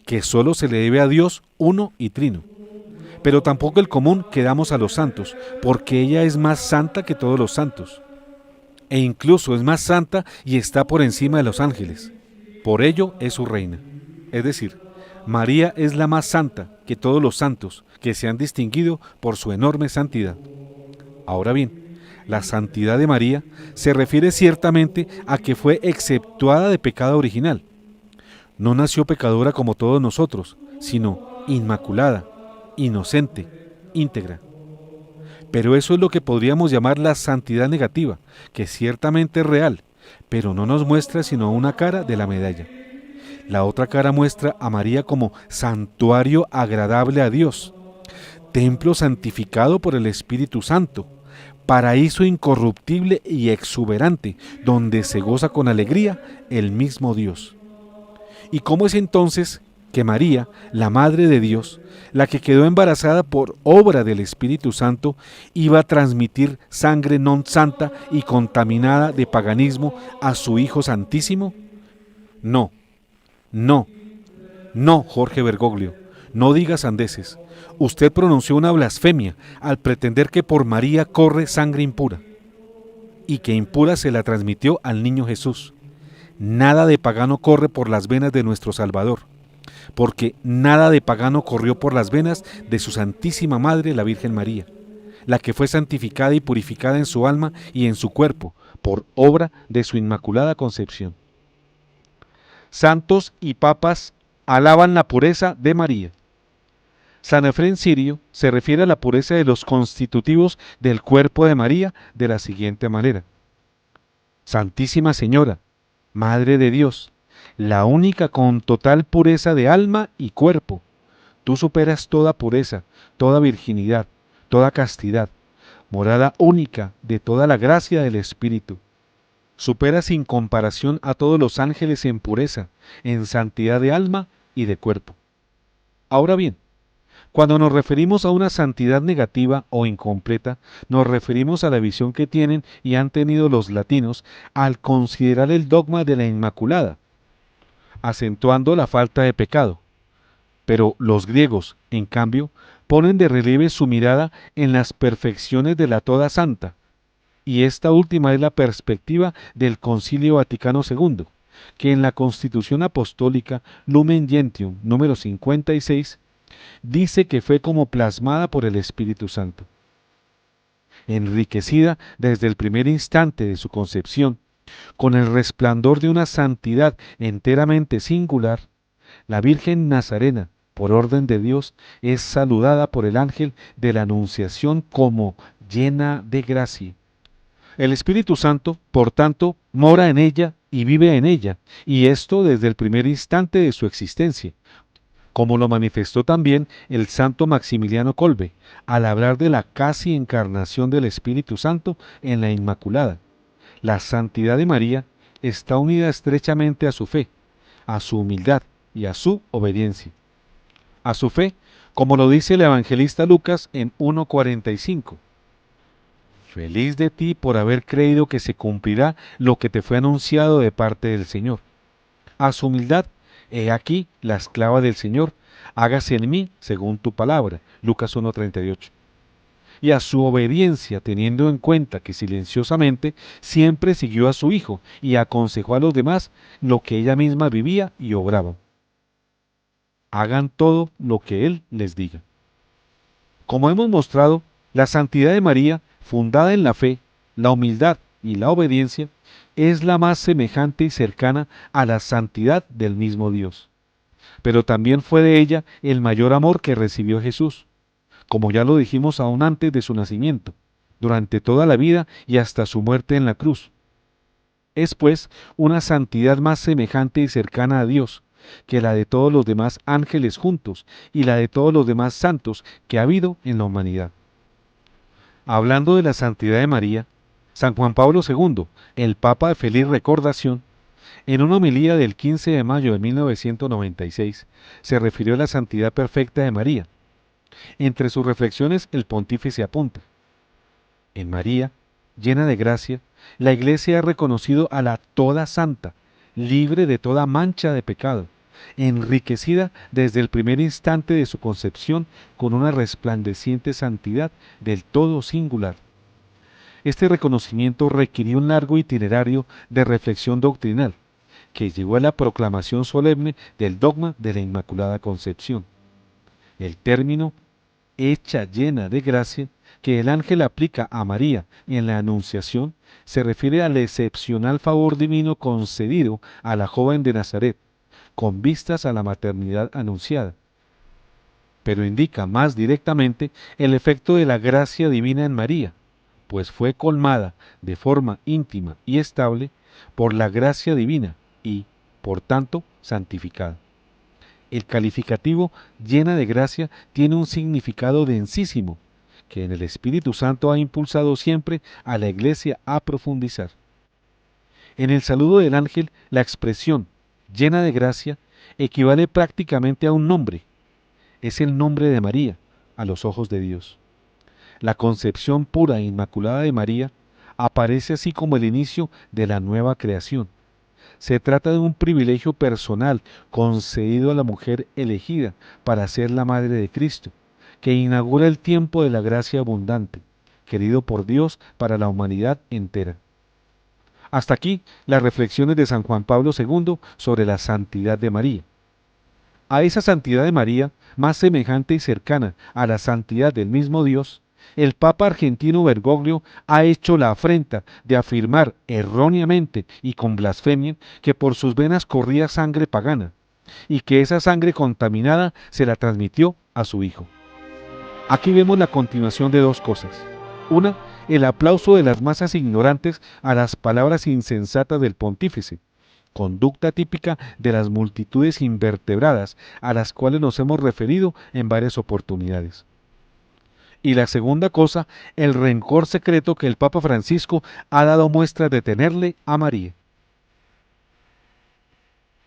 [SPEAKER 3] que solo se le debe a Dios uno y trino, pero tampoco el común que damos a los santos, porque ella es más santa que todos los santos, e incluso es más santa y está por encima de los ángeles. Por ello es su reina. Es decir, María es la más santa que todos los santos que se han distinguido por su enorme santidad. Ahora bien, la santidad de María se refiere ciertamente a que fue exceptuada de pecado original. No nació pecadora como todos nosotros, sino inmaculada, inocente, íntegra. Pero eso es lo que podríamos llamar la santidad negativa, que ciertamente es real, pero no nos muestra sino una cara de la medalla. La otra cara muestra a María como santuario agradable a Dios, templo santificado por el Espíritu Santo, paraíso incorruptible y exuberante, donde se goza con alegría el mismo Dios. ¿Y cómo es entonces que María, la Madre de Dios, la que quedó embarazada por obra del Espíritu Santo, iba a transmitir sangre non santa y contaminada de paganismo a su Hijo Santísimo? No, Jorge Bergoglio, no diga sandeces. Usted pronunció una blasfemia al pretender que por María corre sangre impura, y que impura se la transmitió al niño Jesús. Nada de pagano corre por las venas de nuestro Salvador, porque nada de pagano corrió por las venas de su Santísima Madre, la Virgen María, la que fue santificada y purificada en su alma y en su cuerpo, por obra de su Inmaculada Concepción. Santos y papas alaban la pureza de María. San Efrén Sirio se refiere a la pureza de los constitutivos del cuerpo de María de la siguiente manera: Santísima Señora, Madre de Dios, la única con total pureza de alma y cuerpo, tú superas toda pureza, toda virginidad, toda castidad, morada única de toda la gracia del Espíritu. Supera sin comparación a todos los ángeles en pureza, en santidad de alma y de cuerpo. Ahora bien, cuando nos referimos a una santidad negativa o incompleta, nos referimos a la visión que tienen y han tenido los latinos al considerar el dogma de la Inmaculada, acentuando la falta de pecado. Pero los griegos, en cambio, ponen de relieve su mirada en las perfecciones de la Toda Santa, y esta última es la perspectiva del Concilio Vaticano II, que en la Constitución Apostólica Lumen Gentium número 56 dice que fue como plasmada por el Espíritu Santo. Enriquecida desde el primer instante de su concepción, con el resplandor de una santidad enteramente singular, la Virgen Nazarena, por orden de Dios, es saludada por el ángel de la Anunciación como llena de gracia. El Espíritu Santo, por tanto, mora en ella y vive en ella, y esto desde el primer instante de su existencia, como lo manifestó también el santo Maximiliano Kolbe, al hablar de la casi encarnación del Espíritu Santo en la Inmaculada. La santidad de María está unida estrechamente a su fe, a su humildad y a su obediencia. A su fe, como lo dice el evangelista Lucas en 1:45. Feliz de ti por haber creído que se cumplirá lo que te fue anunciado de parte del Señor. A su humildad, he aquí la esclava del Señor, hágase en mí según tu palabra. Lucas 1:38. Y a su obediencia, teniendo en cuenta que silenciosamente siempre siguió a su Hijo y aconsejó a los demás lo que ella misma vivía y obraba. Hagan todo lo que Él les diga. Como hemos mostrado, la santidad de María, fundada en la fe, la humildad y la obediencia, es la más semejante y cercana a la santidad del mismo Dios. Pero también fue de ella el mayor amor que recibió Jesús, como ya lo dijimos aún antes de su nacimiento, durante toda la vida y hasta su muerte en la cruz. Es pues una santidad más semejante y cercana a Dios que la de todos los demás ángeles juntos y la de todos los demás santos que ha habido en la humanidad. Hablando de la santidad de María, San Juan Pablo II, el Papa de feliz recordación, en una homilía del 15 de mayo de 1996, se refirió a la santidad perfecta de María. Entre sus reflexiones, el pontífice apunta: en María, llena de gracia, la Iglesia ha reconocido a la Toda Santa, libre de toda mancha de pecado, enriquecida desde el primer instante de su concepción con una resplandeciente santidad del todo singular. Este reconocimiento requirió un largo itinerario de reflexión doctrinal, que llevó a la proclamación solemne del dogma de la Inmaculada Concepción. El término hecha llena de gracia que el ángel aplica a María en la Anunciación se refiere al excepcional favor divino concedido a la joven de Nazaret, con vistas a la maternidad anunciada. Pero indica más directamente el efecto de la gracia divina en María, pues fue colmada de forma íntima y estable por la gracia divina y, por tanto, santificada. El calificativo llena de gracia tiene un significado densísimo, que en el Espíritu Santo ha impulsado siempre a la Iglesia a profundizar. En el saludo del ángel, la expresión llena de gracia equivale prácticamente a un nombre. Es el nombre de María a los ojos de Dios. La concepción pura e inmaculada de María aparece así como el inicio de la nueva creación. Se trata de un privilegio personal concedido a la mujer elegida para ser la madre de Cristo, que inaugura el tiempo de la gracia abundante, querido por Dios para la humanidad entera. Hasta aquí las reflexiones de San Juan Pablo II sobre la santidad de María. A esa santidad de María, más semejante y cercana a la santidad del mismo Dios, el Papa argentino Bergoglio ha hecho la afrenta de afirmar erróneamente y con blasfemia que por sus venas corría sangre pagana, y que esa sangre contaminada se la transmitió a su hijo. Aquí vemos la continuación de dos cosas. Una, el aplauso de las masas ignorantes a las palabras insensatas del pontífice, conducta típica de las multitudes invertebradas a las cuales nos hemos referido en varias oportunidades. Y la segunda cosa, el rencor secreto que el Papa Francisco ha dado muestras de tenerle a María.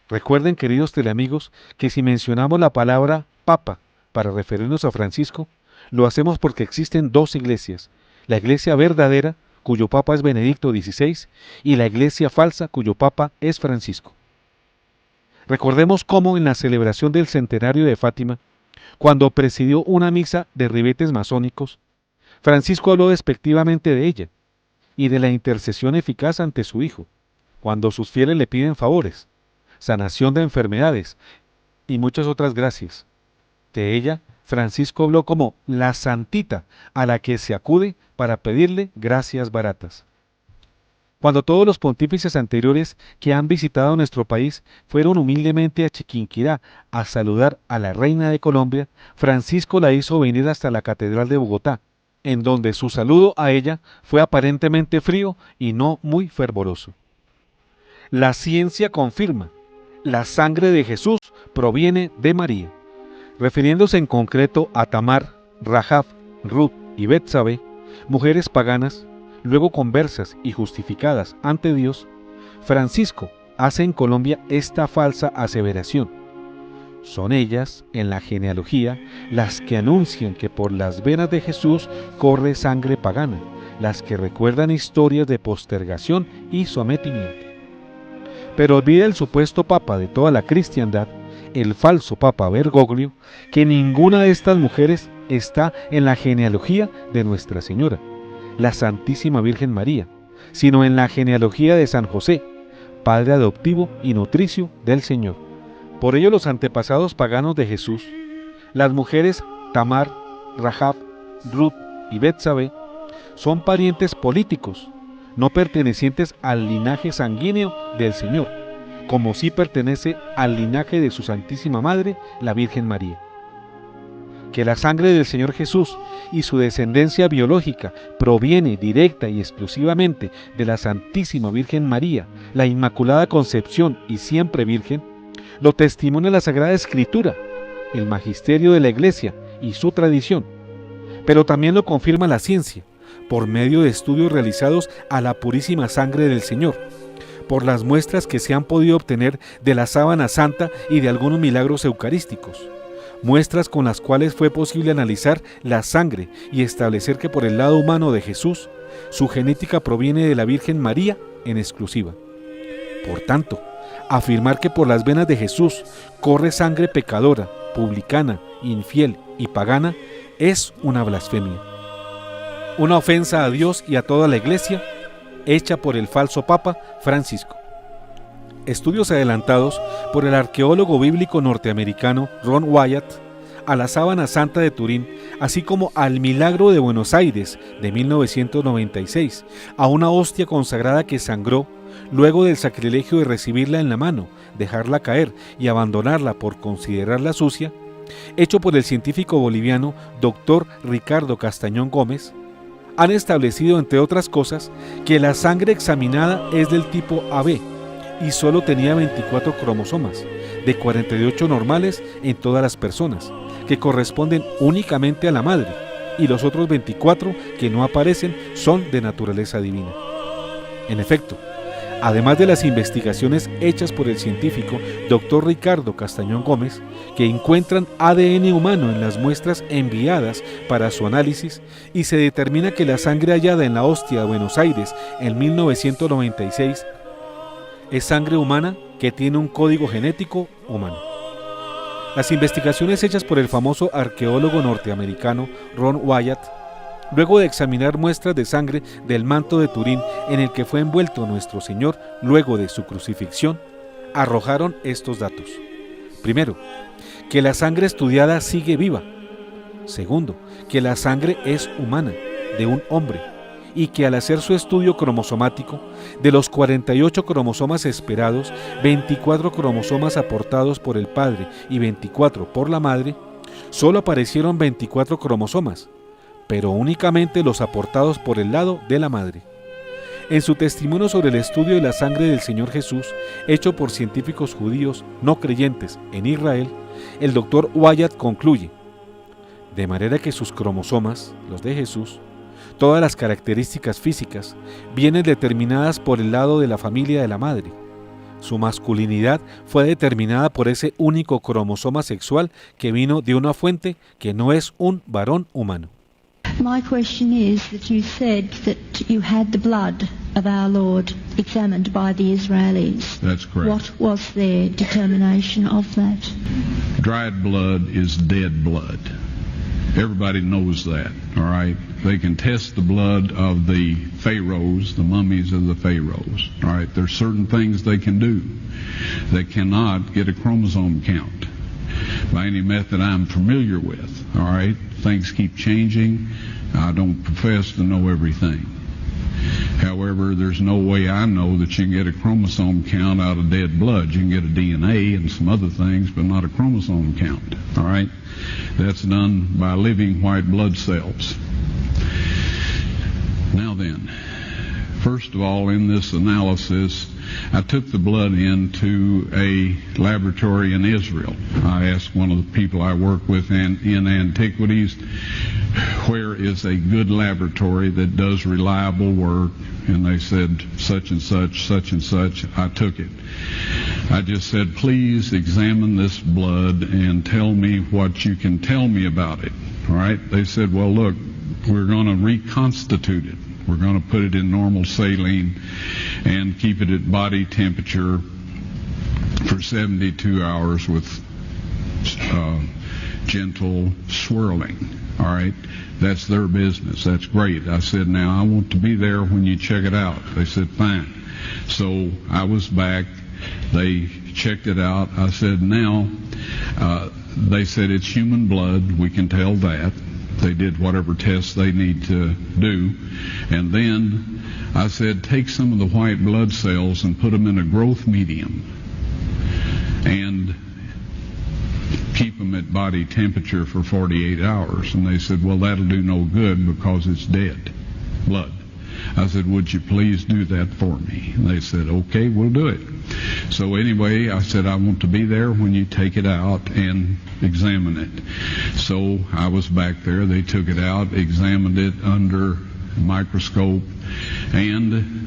[SPEAKER 3] Recuerden, queridos teleamigos, que si mencionamos la palabra Papa para referirnos a Francisco, lo hacemos porque existen dos iglesias, la iglesia verdadera, cuyo Papa es Benedicto XVI, y la iglesia falsa, cuyo Papa es Francisco. Recordemos cómo en la celebración del centenario de Fátima, cuando presidió una misa de ribetes masónicos, Francisco habló despectivamente de ella y de la intercesión eficaz ante su hijo, cuando sus fieles le piden favores, sanación de enfermedades y muchas otras gracias. De ella, Francisco habló como la santita a la que se acude para pedirle gracias baratas. Cuando todos los pontífices anteriores que han visitado nuestro país fueron humildemente a Chiquinquirá a saludar a la reina de Colombia, Francisco la hizo venir hasta la Catedral de Bogotá, en donde su saludo a ella fue aparentemente frío y no muy fervoroso. La ciencia confirma, la sangre de Jesús proviene de María. Refiriéndose en concreto a Tamar, Rahab, Ruth y Betsabé, mujeres paganas, luego conversas y justificadas ante Dios, Francisco hace en Colombia esta falsa aseveración. Son ellas, en la genealogía, las que anuncian que por las venas de Jesús corre sangre pagana, las que recuerdan historias de postergación y sometimiento. Pero olvida el supuesto papa de toda la cristiandad, el falso papa Bergoglio, que ninguna de estas mujeres está en la genealogía de Nuestra Señora, la Santísima Virgen María, sino en la genealogía de San José, padre adoptivo y nutricio del Señor. Por ello los antepasados paganos de Jesús, las mujeres Tamar, Rahab, Ruth y Betsabé, son parientes políticos, no pertenecientes al linaje sanguíneo del Señor, como sí pertenece al linaje de su Santísima Madre, la Virgen María. Que la sangre del Señor Jesús y su descendencia biológica proviene directa y exclusivamente de la Santísima Virgen María, la Inmaculada Concepción y siempre Virgen, lo testimonia la Sagrada Escritura, el magisterio de la Iglesia y su tradición, pero también lo confirma la ciencia, por medio de estudios realizados a la purísima sangre del Señor, por las muestras que se han podido obtener de la sábana santa y de algunos milagros eucarísticos, muestras con las cuales fue posible analizar la sangre y establecer que por el lado humano de Jesús, su genética proviene de la Virgen María en exclusiva. Por tanto, afirmar que por las venas de Jesús corre sangre pecadora, publicana, infiel y pagana es una blasfemia, una ofensa a Dios y a toda la Iglesia, hecha por el falso Papa Francisco. Estudios adelantados por el arqueólogo bíblico norteamericano Ron Wyatt a la sábana santa de Turín, así como al milagro de Buenos Aires de 1996, a una hostia consagrada que sangró luego del sacrilegio de recibirla en la mano, dejarla caer y abandonarla por considerarla sucia, hecho por el científico boliviano Dr. Ricardo Castañón Gómez, han establecido, entre otras cosas, que la sangre examinada es del tipo AB y solo tenía 24 cromosomas, de 48 normales en todas las personas, que corresponden únicamente a la madre, y los otros 24 que no aparecen son de naturaleza divina. En efecto, además de las investigaciones hechas por el científico Dr. Ricardo Castañón Gómez, que encuentran ADN humano en las muestras enviadas para su análisis y se determina que la sangre hallada en la hostia de Buenos Aires en 1996 es sangre humana que tiene un código genético humano. Las investigaciones hechas por el famoso arqueólogo norteamericano Ron Wyatt, luego de examinar muestras de sangre del manto de Turín en el que fue envuelto nuestro Señor luego de su crucifixión, arrojaron estos datos. Primero, que la sangre estudiada sigue viva. Segundo, que la sangre es humana, de un hombre. y que al hacer su estudio cromosomático, de los 48 cromosomas esperados, 24 cromosomas aportados por el padre y 24 por la madre, solo aparecieron 24 cromosomas, pero únicamente los aportados por el lado de la madre. En su testimonio sobre el estudio de la sangre del Señor Jesús, hecho por científicos judíos no creyentes en Israel, el Dr. Wyatt concluye: de manera que sus cromosomas, los de Jesús, todas las características físicas, vienen determinadas por el lado de la familia de la madre. Su masculinidad fue determinada por ese único cromosoma sexual que vino de una fuente que no es un varón humano.
[SPEAKER 5] My question is that you said that you had the blood of our Lord examined by the Israelis.
[SPEAKER 6] That's correct.
[SPEAKER 5] What was their determination of that?
[SPEAKER 6] Dried blood is dead blood. Everybody knows that, all right? They can test the blood of the pharaohs, the mummies of the pharaohs, all right? There's certain things they can do. They cannot get a chromosome count by any method I'm familiar with, all right? Things keep changing. I don't profess to know everything. However, there's no way I know that you can get a chromosome count out of dead blood. You can get a DNA and some other things, but not a chromosome count, all right? That's done by living white blood cells. Now then, first of all, in this analysis, I took the blood into a laboratory in Israel. I asked one of the people I work with in antiquities, where is a good laboratory that does reliable work? And they said, such and such, such and such. I took it. I just said, please examine this blood and tell me what you can tell me about it. All right? They said, well, look, we're going to reconstitute it. We're going to put it in normal saline and keep it at body temperature for 72 hours with gentle swirling. All right? That's their business. That's great. I said, now I want to be there when you check it out. They said, fine. So I was back. They checked it out. I said, now, they said it's human blood. We can tell that. They did whatever tests they need to do. And then I said, take some of the white blood cells and put them in a growth medium and keep them at body temperature for 48 hours. And they said, well, that'll do no good because it's dead blood. I said, would you please do that for me? And they said, okay, we'll do it. So anyway, I said, I want to be there when you take it out and examine it. So I was back there. They took it out, examined it under a microscope, and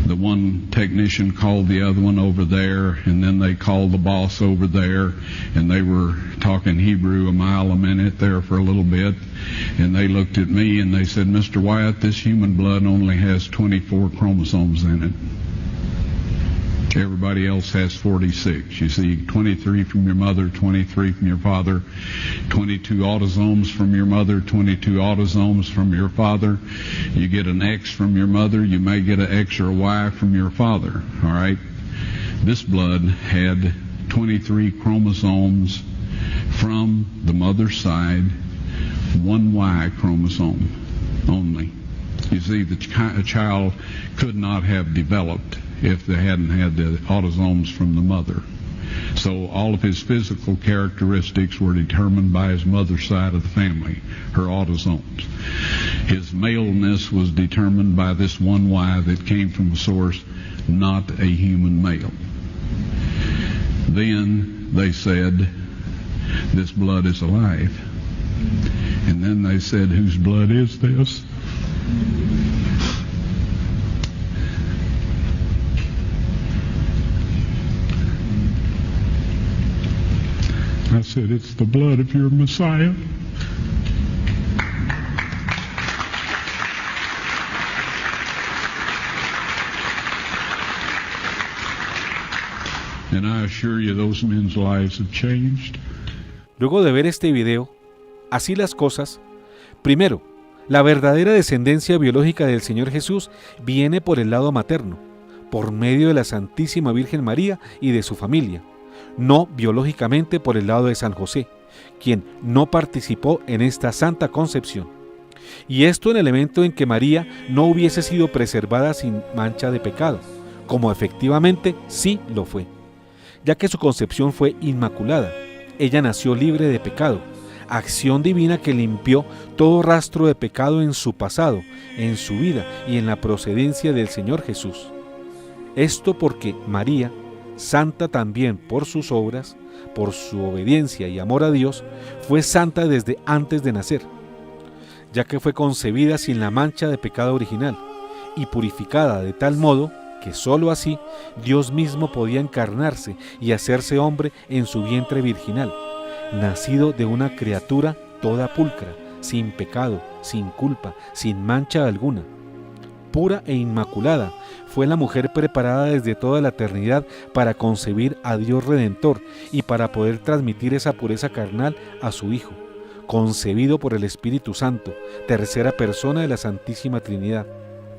[SPEAKER 6] the one technician called the other one over there, and then they called the boss over there, and they were talking Hebrew a mile a minute there for a little bit, and they looked at me and they said, Mr. Wyatt, this human blood only has 24 chromosomes in it. Everybody else has 46. You see, 23 from your mother, 23 from your father, 22 autosomes from your mother, 22 autosomes from your father. You get an X from your mother, you may get an X or a Y from your father, all right? This blood had 23 chromosomes from the mother's side, one Y chromosome only. You see, the child could not have developed if they hadn't had the autosomes from the mother. So all of his physical characteristics were determined by his mother's side of the family, her autosomes. His maleness was determined by this one Y that came from a source, not a human male. Then they said, this blood is alive. And then they said, whose blood is this? I said, it's the blood of your Messiah. And I assure you, those men's lives have changed.
[SPEAKER 3] Luego de ver este video, así las cosas, primero, la verdadera descendencia biológica del Señor Jesús viene por el lado materno, por medio de la Santísima Virgen María y de su familia, no biológicamente por el lado de San José, quien no participó en esta santa concepción. Y esto en el elemento en que María no hubiese sido preservada sin mancha de pecado, como efectivamente sí lo fue, ya que su concepción fue inmaculada. Ella nació libre de pecado, acción divina que limpió todo rastro de pecado en su pasado, en su vida y en la procedencia del Señor Jesús. Esto porque María, santa también por sus obras, por su obediencia y amor a Dios, fue santa desde antes de nacer, ya que fue concebida sin la mancha de pecado original y purificada de tal modo que sólo así Dios mismo podía encarnarse y hacerse hombre en su vientre virginal, nacido de una criatura toda pulcra, sin pecado, sin culpa, sin mancha alguna. Pura e inmaculada, fue la mujer preparada desde toda la eternidad para concebir a Dios Redentor y para poder transmitir esa pureza carnal a su Hijo, concebido por el Espíritu Santo, tercera persona de la Santísima Trinidad,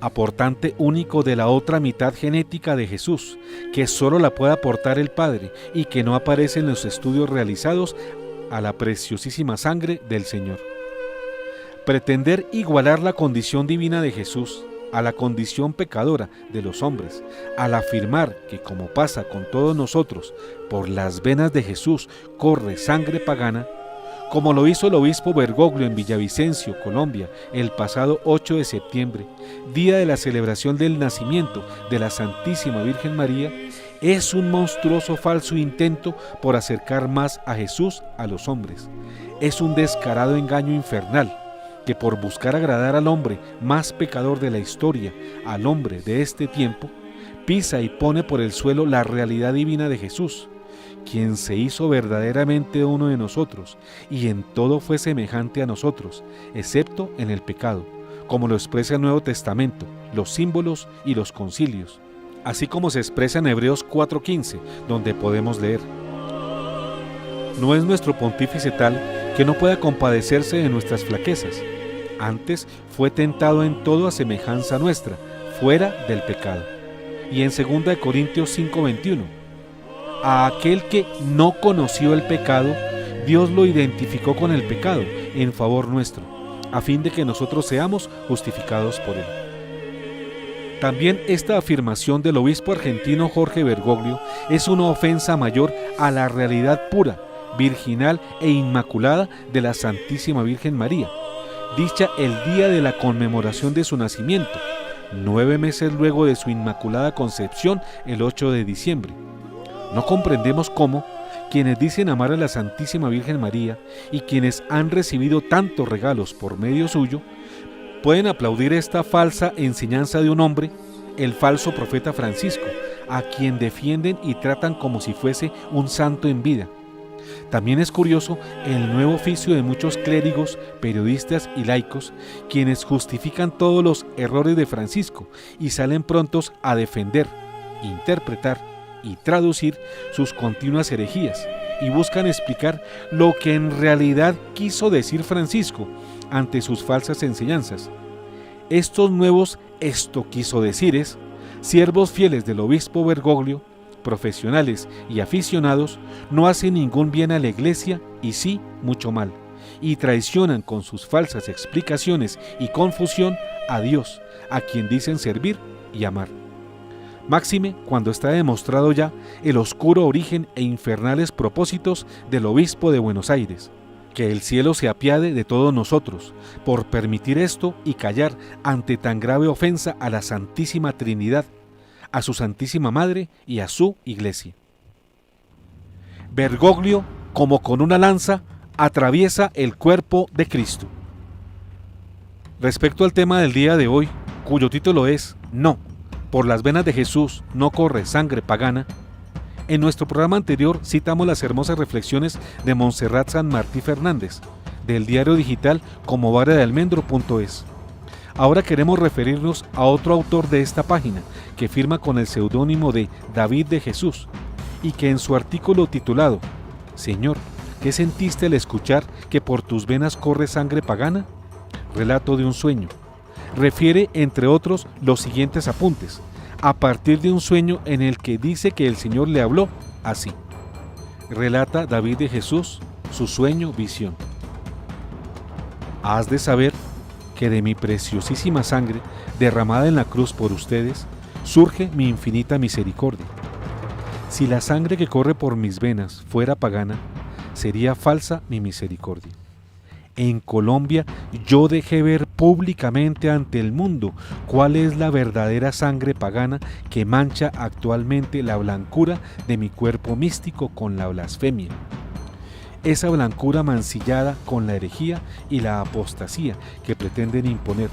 [SPEAKER 3] aportante único de la otra mitad genética de Jesús, que solo la puede aportar el Padre y que no aparece en los estudios realizados a la preciosísima sangre del Señor. Pretender igualar la condición divina de Jesús a la condición pecadora de los hombres, al afirmar que, como pasa con todos nosotros, por las venas de Jesús corre sangre pagana, como lo hizo el obispo Bergoglio en Villavicencio, Colombia, el pasado 8 de septiembre, día de la celebración del nacimiento de la Santísima Virgen María, es un monstruoso falso intento por acercar más a Jesús a los hombres. Es un descarado engaño infernal, que por buscar agradar al hombre más pecador de la historia, al hombre de este tiempo, pisa y pone por el suelo la realidad divina de Jesús, quien se hizo verdaderamente uno de nosotros, y en todo fue semejante a nosotros, excepto en el pecado, como lo expresa el Nuevo Testamento, los símbolos y los concilios, así como se expresa en Hebreos 4:15, donde podemos leer: no es nuestro pontífice tal que no pueda compadecerse de nuestras flaquezas, antes fue tentado en todo a semejanza nuestra, fuera del pecado. Y en 2 Corintios 5:21, a aquel que no conoció el pecado, Dios lo identificó con el pecado en favor nuestro, a fin de que nosotros seamos justificados por él. También esta afirmación del obispo argentino Jorge Bergoglio es una ofensa mayor a la realidad pura, virginal e inmaculada de la Santísima Virgen María, dicha el día de la conmemoración de su nacimiento, 9 meses luego de su inmaculada concepción, el 8 de diciembre. No comprendemos cómo quienes dicen amar a la Santísima Virgen María y quienes han recibido tantos regalos por medio suyo, pueden aplaudir esta falsa enseñanza de un hombre, el falso profeta Francisco, a quien defienden y tratan como si fuese un santo en vida. También es curioso el nuevo oficio de muchos clérigos, periodistas y laicos, quienes justifican todos los errores de Francisco y salen prontos a defender, interpretar y traducir sus continuas herejías, y buscan explicar lo que en realidad quiso decir Francisco ante sus falsas enseñanzas. Estos nuevos esto quiso decires, siervos fieles del obispo Bergoglio, profesionales y aficionados, no hacen ningún bien a la Iglesia y sí mucho mal, y traicionan con sus falsas explicaciones y confusión a Dios, a quien dicen servir y amar. Máxime cuando está demostrado ya el oscuro origen e infernales propósitos del obispo de Buenos Aires. Que el cielo se apiade de todos nosotros por permitir esto y callar ante tan grave ofensa a la Santísima Trinidad, a su Santísima Madre y a su Iglesia. Bergoglio, como con una lanza, atraviesa el cuerpo de Cristo. Respecto al tema del día de hoy, cuyo título es No, por las venas de Jesús no corre sangre pagana, en nuestro programa anterior citamos las hermosas reflexiones de Montserrat San Martí Fernández, del diario digital comovaradealmendro.es. Ahora queremos referirnos a otro autor de esta página, que firma con el seudónimo de David de Jesús, y que en su artículo titulado Señor, ¿qué sentiste al escuchar que por tus venas corre sangre pagana? Relato de un sueño. Refiere, entre otros, los siguientes apuntes, a partir de un sueño en el que dice que el Señor le habló así. Relata David de Jesús su sueño-visión. Has de saber que de mi preciosísima sangre, derramada en la cruz por ustedes, surge mi infinita misericordia. Si la sangre que corre por mis venas fuera pagana, sería falsa mi misericordia. En Colombia yo dejé ver públicamente ante el mundo cuál es la verdadera sangre pagana que mancha actualmente la blancura de mi cuerpo místico con la blasfemia. Esa blancura mancillada con la herejía y la apostasía que pretenden imponer.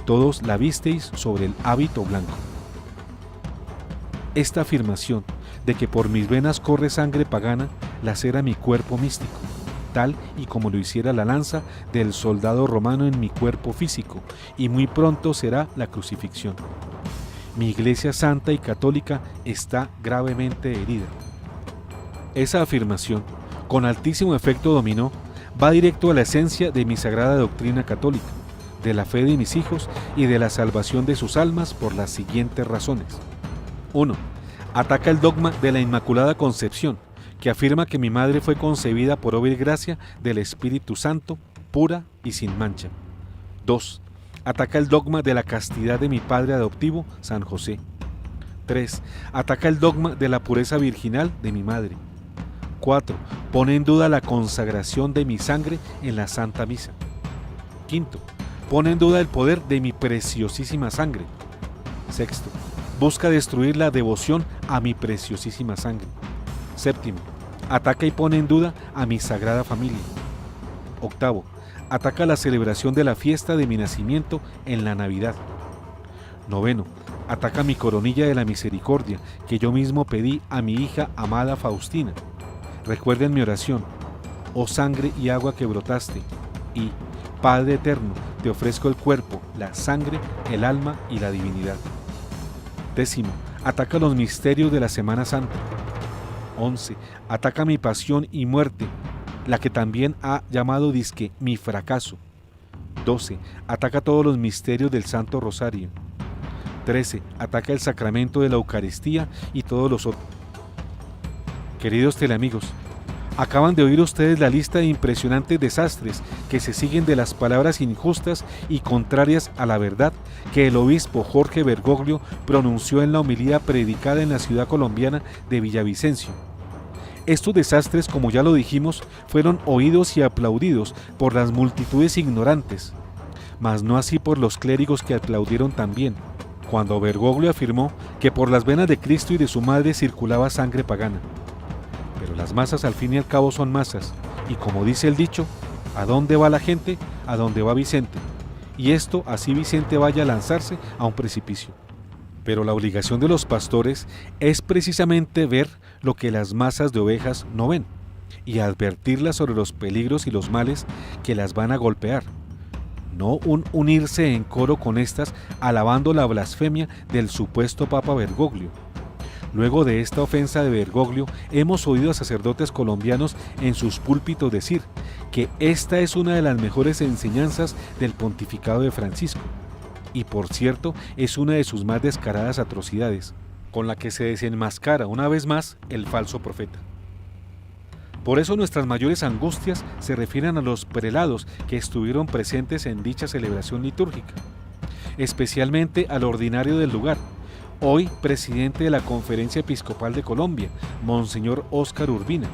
[SPEAKER 3] Todos la visteis sobre el hábito blanco. Esta afirmación de que por mis venas corre sangre pagana lacera mi cuerpo místico, tal y como lo hiciera la lanza del soldado romano en mi cuerpo físico, y muy pronto será la crucifixión. Mi iglesia santa y católica está gravemente herida. Esa afirmación, con altísimo efecto dominó, va directo a la esencia de mi sagrada doctrina católica, de la fe de mis hijos y de la salvación de sus almas por las siguientes razones. 1. Ataca el dogma de la Inmaculada Concepción, que afirma que mi madre fue concebida por obra y gracia del Espíritu Santo, pura y sin mancha. 2. Ataca el dogma de la castidad de mi padre adoptivo, San José. 3. Ataca el dogma de la pureza virginal de mi madre. 4. Pone en duda la consagración de mi sangre en la Santa Misa. 5. Pone en duda el poder de mi preciosísima sangre. 6. Busca destruir la devoción a mi preciosísima sangre. 7. Ataca y pone en duda a mi sagrada familia. 8. Ataca la celebración de la fiesta de mi nacimiento en la Navidad. 9. Ataca mi coronilla de la misericordia que yo mismo pedí a mi hija amada Faustina. Recuerden mi oración: oh sangre y agua que brotaste, y, Padre eterno, te ofrezco el cuerpo, la sangre, el alma y la divinidad. 10. Ataca los misterios de la Semana Santa. 11. Ataca mi pasión y muerte, la que también ha llamado disque mi fracaso. 12. Ataca todos los misterios del Santo Rosario. 13. Ataca el sacramento de la Eucaristía y todos los otros. Queridos teleamigos, acaban de oír ustedes la lista de impresionantes desastres que se siguen de las palabras injustas y contrarias a la verdad que el obispo Jorge Bergoglio pronunció en la homilía predicada en la ciudad colombiana de Villavicencio. Estos desastres, como ya lo dijimos, fueron oídos y aplaudidos por las multitudes ignorantes, mas no así por los clérigos que aplaudieron también, cuando Bergoglio afirmó que por las venas de Cristo y de su madre circulaba sangre pagana. Pero las masas al fin y al cabo son masas, y como dice el dicho, ¿a dónde va la gente? A donde va Vicente. Y esto así Vicente vaya a lanzarse a un precipicio. Pero la obligación de los pastores es precisamente ver lo que las masas de ovejas no ven, y advertirlas sobre los peligros y los males que las van a golpear. No unirse en coro con estas alabando la blasfemia del supuesto Papa Bergoglio. Luego de esta ofensa de Bergoglio, hemos oído a sacerdotes colombianos en sus púlpitos decir que esta es una de las mejores enseñanzas del pontificado de Francisco, y por cierto es una de sus más descaradas atrocidades, con la que se desenmascara una vez más el falso profeta. Por eso nuestras mayores angustias se refieren a los prelados que estuvieron presentes en dicha celebración litúrgica, especialmente al ordinario del lugar, hoy presidente de la Conferencia Episcopal de Colombia, Monseñor Óscar Urbina,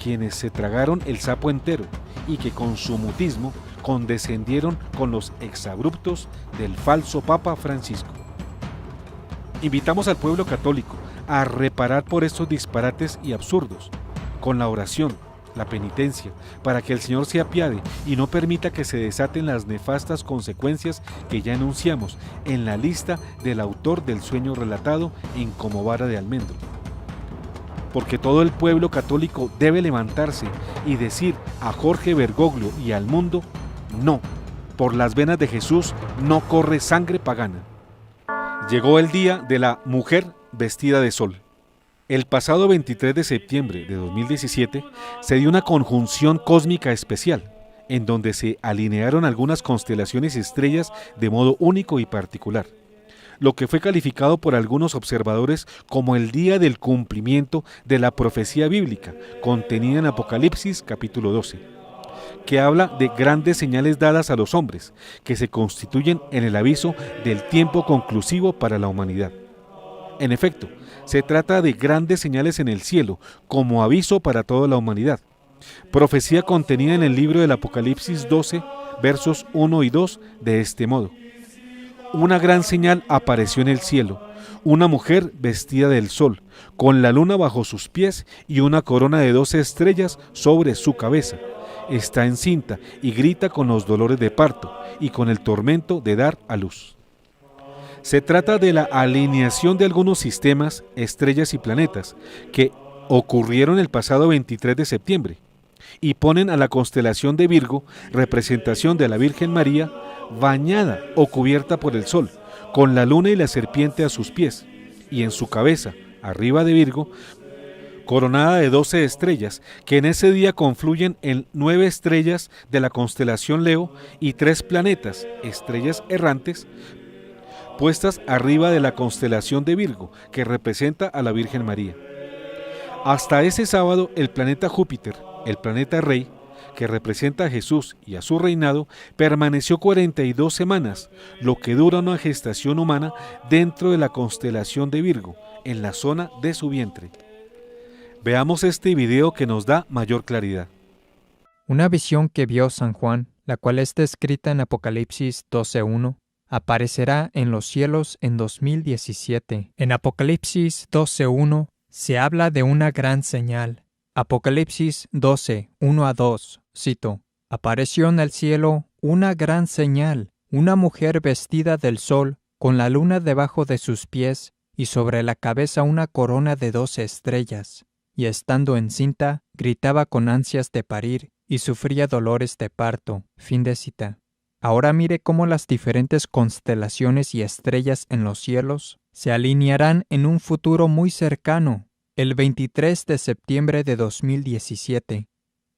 [SPEAKER 3] quienes se tragaron el sapo entero y que con su mutismo condescendieron con los exabruptos del falso Papa Francisco. Invitamos al pueblo católico a reparar por estos disparates y absurdos, con la oración, la penitencia, para que el Señor se apiade y no permita que se desaten las nefastas consecuencias que ya enunciamos en la lista del autor del sueño relatado en Como vara de almendro. Porque todo el pueblo católico debe levantarse y decir a Jorge Bergoglio y al mundo: no, por las venas de Jesús no corre sangre pagana. Llegó el día de la mujer vestida de sol. El pasado 23 de septiembre de 2017 se dio una conjunción cósmica especial, en donde se alinearon algunas constelaciones y estrellas de modo único y particular, lo que fue calificado por algunos observadores como el día del cumplimiento de la profecía bíblica contenida en Apocalipsis capítulo 12. que habla de grandes señales dadas a los hombres, que se constituyen en el aviso del tiempo conclusivo para la humanidad. En efecto, se trata de grandes señales en el cielo, como aviso para toda la humanidad. Profecía contenida en el libro del Apocalipsis 12, versos 1 y 2, de este modo. Una gran señal apareció en el cielo, una mujer vestida del sol, con la luna bajo sus pies y una corona de 12 estrellas sobre su cabeza. Está encinta y grita con los dolores de parto y con el tormento de dar a luz. Se trata de la alineación de algunos sistemas, estrellas y planetas que ocurrieron el pasado 23 de septiembre y ponen a la constelación de Virgo, representación de la Virgen María, bañada o cubierta por el sol, con la luna y la serpiente a sus pies, y en su cabeza, arriba de Virgo, coronada de 12 estrellas, que en ese día confluyen en 9 estrellas de la constelación Leo y 3 planetas, estrellas errantes, puestas arriba de la constelación de Virgo, que representa a la Virgen María. Hasta ese sábado, el planeta Júpiter, el planeta Rey, que representa a Jesús y a su reinado, permaneció 42 semanas, lo que dura una gestación humana dentro de la constelación de Virgo, en la zona de su vientre. Veamos este video que nos da mayor claridad.
[SPEAKER 7] Una visión que vio San Juan, la cual está escrita en Apocalipsis 12:1, aparecerá en los cielos en 2017. En Apocalipsis 12:1 se habla de una gran señal. Apocalipsis 12:1-2, cito: apareció en el cielo una gran señal, una mujer vestida del sol, con la luna debajo de sus pies, y sobre la cabeza una corona de 12 estrellas. Y estando encinta, gritaba con ansias de parir, y sufría dolores de parto. Fin de cita. Ahora mire cómo las diferentes constelaciones y estrellas en los cielos se alinearán en un futuro muy cercano, el 23 de septiembre de 2017.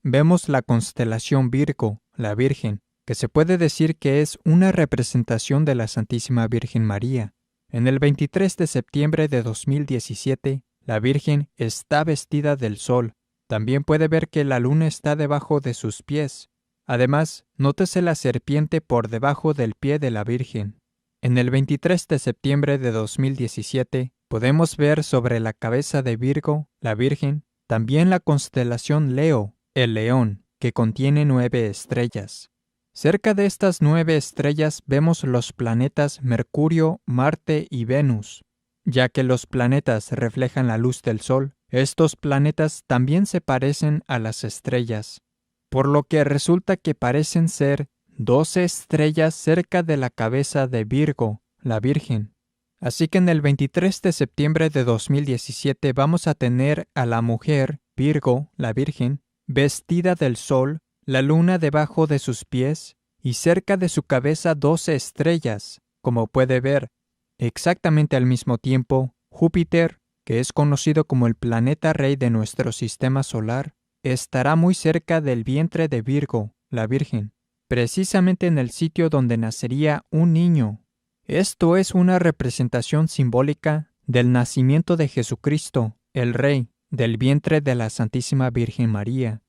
[SPEAKER 7] Vemos la constelación Virgo, la Virgen, que se puede decir que es una representación de la Santísima Virgen María. En el 23 de septiembre de 2017, la Virgen está vestida del sol. También puede ver que la luna está debajo de sus pies. Además, nótese la serpiente por debajo del pie de la Virgen. En el 23 de septiembre de 2017, podemos ver sobre la cabeza de Virgo, la Virgen, también la constelación Leo, el león, que contiene 9 estrellas. Cerca de estas 9 estrellas vemos los planetas Mercurio, Marte y Venus. Ya que los planetas reflejan la luz del Sol, estos planetas también se parecen a las estrellas, por lo que resulta que parecen ser 12 estrellas cerca de la cabeza de Virgo, la Virgen. Así que en el 23 de septiembre de 2017 vamos a tener a la mujer, Virgo, la Virgen, vestida del sol, la luna debajo de sus pies y cerca de su cabeza 12 estrellas. Como puede ver, exactamente al mismo tiempo, Júpiter, que es conocido como el planeta rey de nuestro sistema solar, estará muy cerca del vientre de Virgo, la Virgen, precisamente en el sitio donde nacería un niño. Esto es una representación simbólica del nacimiento de Jesucristo, el Rey, del vientre de la Santísima Virgen María.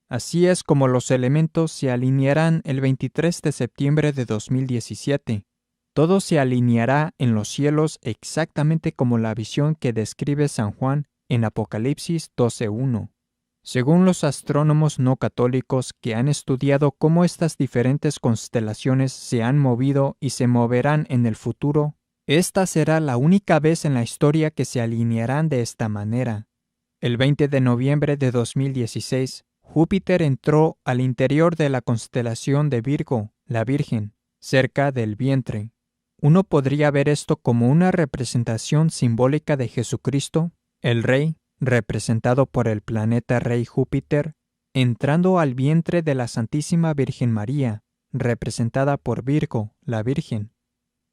[SPEAKER 7] Así es como los elementos se alinearán el 23 de septiembre de 2017. Todo se alineará en los cielos exactamente como la visión que describe San Juan en Apocalipsis 12:1. Según los astrónomos no católicos que han estudiado cómo estas diferentes constelaciones se han movido y se moverán en el futuro, esta será la única vez en la historia que se alinearán de esta manera. El 20 de noviembre de 2016, Júpiter entró al interior de la constelación de Virgo, la Virgen, cerca del vientre. Uno podría ver esto como una representación simbólica de Jesucristo, el Rey, representado por el planeta Rey Júpiter, entrando al vientre de la Santísima Virgen María, representada por Virgo, la Virgen.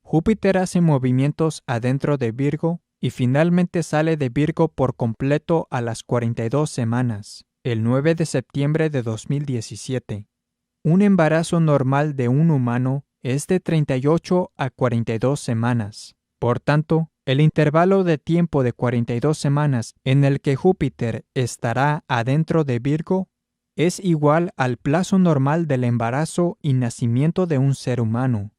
[SPEAKER 7] Júpiter hace movimientos adentro de Virgo y finalmente sale de Virgo por completo a las 42 semanas, el 9 de septiembre de 2017. Un embarazo normal de un humano es de 38 a 42 semanas. Por tanto, el intervalo de tiempo de 42 semanas en el que Júpiter estará adentro de Virgo es igual al plazo normal del embarazo y nacimiento de un ser humano.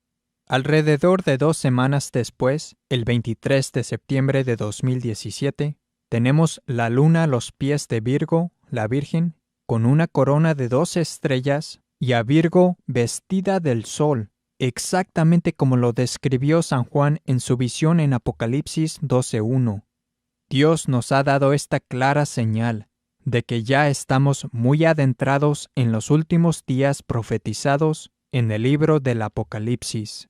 [SPEAKER 7] Alrededor de 2 semanas después, el 23 de septiembre de 2017, tenemos la luna a los pies de Virgo, la Virgen, con una corona de 2 estrellas, y a Virgo vestida del sol, exactamente como lo describió San Juan en su visión en Apocalipsis 12:1. Dios nos ha dado esta clara señal de que ya estamos muy adentrados en los últimos días profetizados en el libro del Apocalipsis.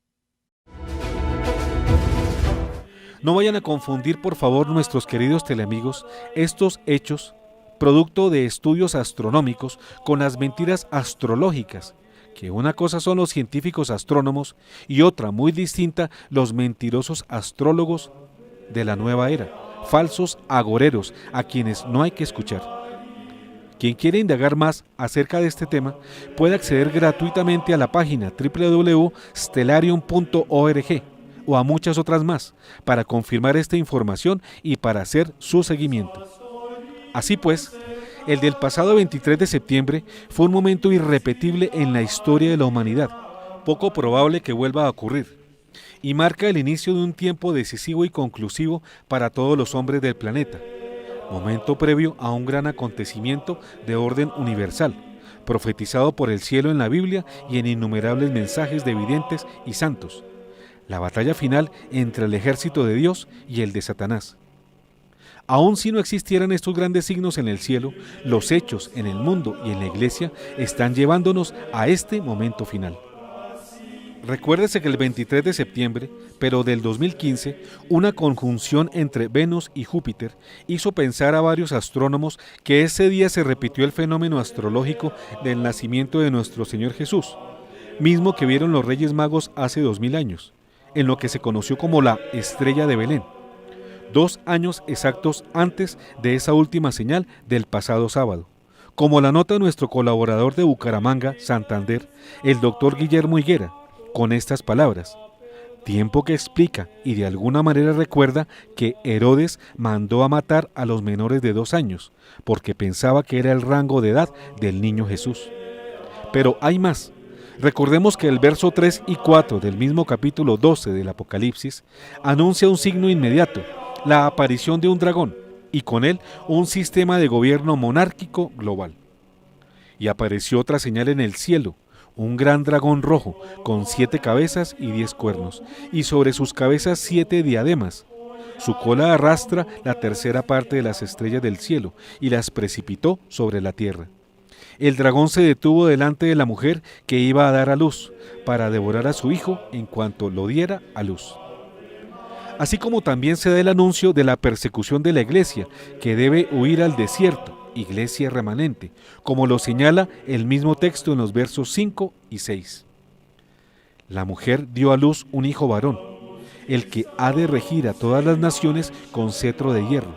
[SPEAKER 3] No vayan a confundir, por favor, nuestros queridos teleamigos, estos hechos, producto de estudios astronómicos, con las mentiras astrológicas, que una cosa son los científicos astrónomos y otra muy distinta los mentirosos astrólogos de la nueva era, falsos agoreros a quienes no hay que escuchar. Quien quiere indagar más acerca de este tema puede acceder gratuitamente a la página www.stellarium.org o a muchas otras más para confirmar esta información y para hacer su seguimiento. Así pues, el del pasado 23 de septiembre fue un momento irrepetible en la historia de la humanidad, poco probable que vuelva a ocurrir, y marca el inicio de un tiempo decisivo y conclusivo para todos los hombres del planeta, momento previo a un gran acontecimiento de orden universal, profetizado por el cielo en la Biblia y en innumerables mensajes de videntes y santos, la batalla final entre el ejército de Dios y el de Satanás. Aun si no existieran estos grandes signos en el cielo, los hechos en el mundo y en la iglesia están llevándonos a este momento final. Recuérdese que el 23 de septiembre, pero del 2015, una conjunción entre Venus y Júpiter hizo pensar a varios astrónomos que ese día se repitió el fenómeno astrológico del nacimiento de nuestro Señor Jesús, mismo que vieron los Reyes Magos hace 2000 años, en lo que se conoció como la Estrella de Belén, 2 años exactos antes de esa última señal del pasado sábado. Como la nota nuestro colaborador de Bucaramanga, Santander, el doctor Guillermo Higuera, con estas palabras: tiempo que explica y de alguna manera recuerda que Herodes mandó a matar a los menores de 2 años, porque pensaba que era el rango de edad del niño Jesús. Pero hay más. Recordemos que el verso 3 y 4 del mismo capítulo 12 del Apocalipsis anuncia un signo inmediato, la aparición de un dragón, y con él un sistema de gobierno monárquico global. Y apareció otra señal en el cielo, un gran dragón rojo, con 7 cabezas y 10 cuernos, y sobre sus cabezas 7 diademas. Su cola arrastra la tercera parte de las estrellas del cielo, y las precipitó sobre la tierra. El dragón se detuvo delante de la mujer que iba a dar a luz, para devorar a su hijo en cuanto lo diera a luz. Así como también se da el anuncio de la persecución de la iglesia, que debe huir al desierto, iglesia remanente, como lo señala el mismo texto en los versos 5 y 6. La mujer dio a luz un hijo varón, el que ha de regir a todas las naciones con cetro de hierro,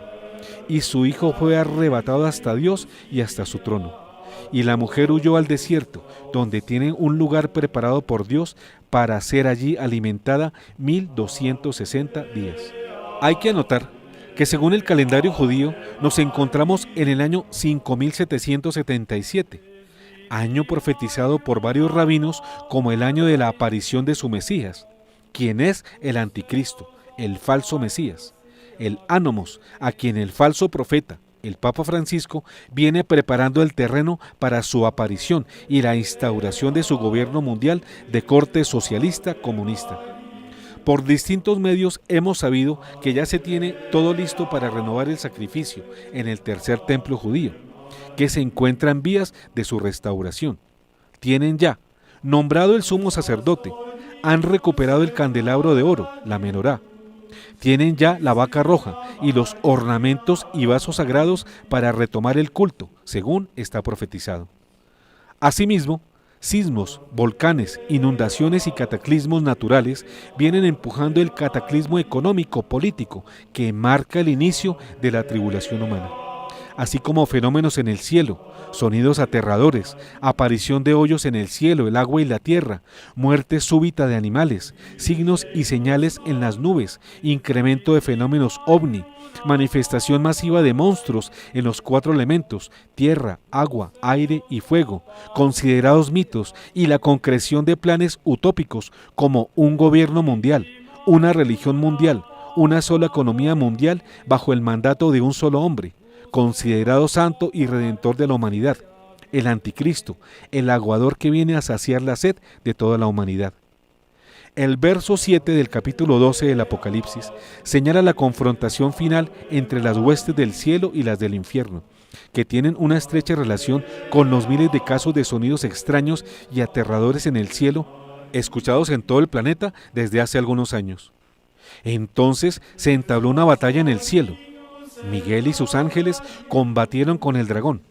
[SPEAKER 3] y su hijo fue arrebatado hasta Dios y hasta su trono. Y la mujer huyó al desierto, donde tiene un lugar preparado por Dios para ser allí alimentada 1260 días. Hay que anotar que según el calendario judío nos encontramos en el año 5777, año profetizado por varios rabinos como el año de la aparición de su Mesías, quien es el anticristo, el falso Mesías, el Anomos, a quien el falso profeta, el Papa Francisco, viene preparando el terreno para su aparición y la instauración de su gobierno mundial de corte socialista comunista. Por distintos medios hemos sabido que ya se tiene todo listo para renovar el sacrificio en el tercer templo judío, que se encuentra en vías de su restauración. Tienen ya nombrado el sumo sacerdote, han recuperado el candelabro de oro, la menorá. Tienen ya la vaca roja y los ornamentos y vasos sagrados para retomar el culto, según está profetizado. Asimismo, sismos, volcanes, inundaciones y cataclismos naturales vienen empujando el cataclismo económico-político que marca el inicio de la tribulación humana. así como fenómenos en el cielo, sonidos aterradores, aparición de hoyos en el cielo, el agua y la tierra, muerte súbita de animales, signos y señales en las nubes, incremento de fenómenos ovni, manifestación masiva de monstruos en los 4 elementos, tierra, agua, aire y fuego, considerados mitos, y la concreción de planes utópicos como un gobierno mundial, una religión mundial, una sola economía mundial bajo el mandato de un solo hombre, considerado santo y redentor de la humanidad, el anticristo, el aguador que viene a saciar la sed de toda la humanidad. El verso 7 del capítulo 12 del Apocalipsis señala la confrontación final entre las huestes del cielo y las del infierno, que tienen una estrecha relación con los miles de casos de sonidos extraños y aterradores en el cielo, escuchados en todo el planeta desde hace algunos años. Entonces se entabló una batalla en el cielo. Miguel y sus ángeles combatieron con el dragón.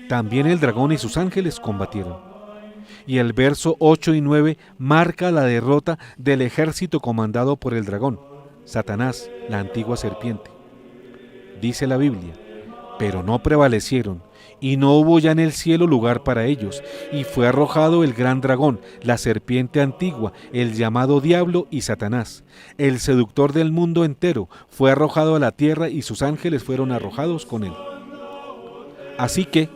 [SPEAKER 3] También el dragón y sus ángeles combatieron. Y el verso 8 y 9 marca la derrota del ejército comandado por el dragón, Satanás, la antigua serpiente. Dice la Biblia: pero no prevalecieron, y no hubo ya en el cielo lugar para ellos, y fue arrojado el gran dragón, la serpiente antigua, el llamado Diablo y Satanás, el seductor del mundo entero, fue arrojado a la tierra y sus ángeles fueron arrojados con él. Así que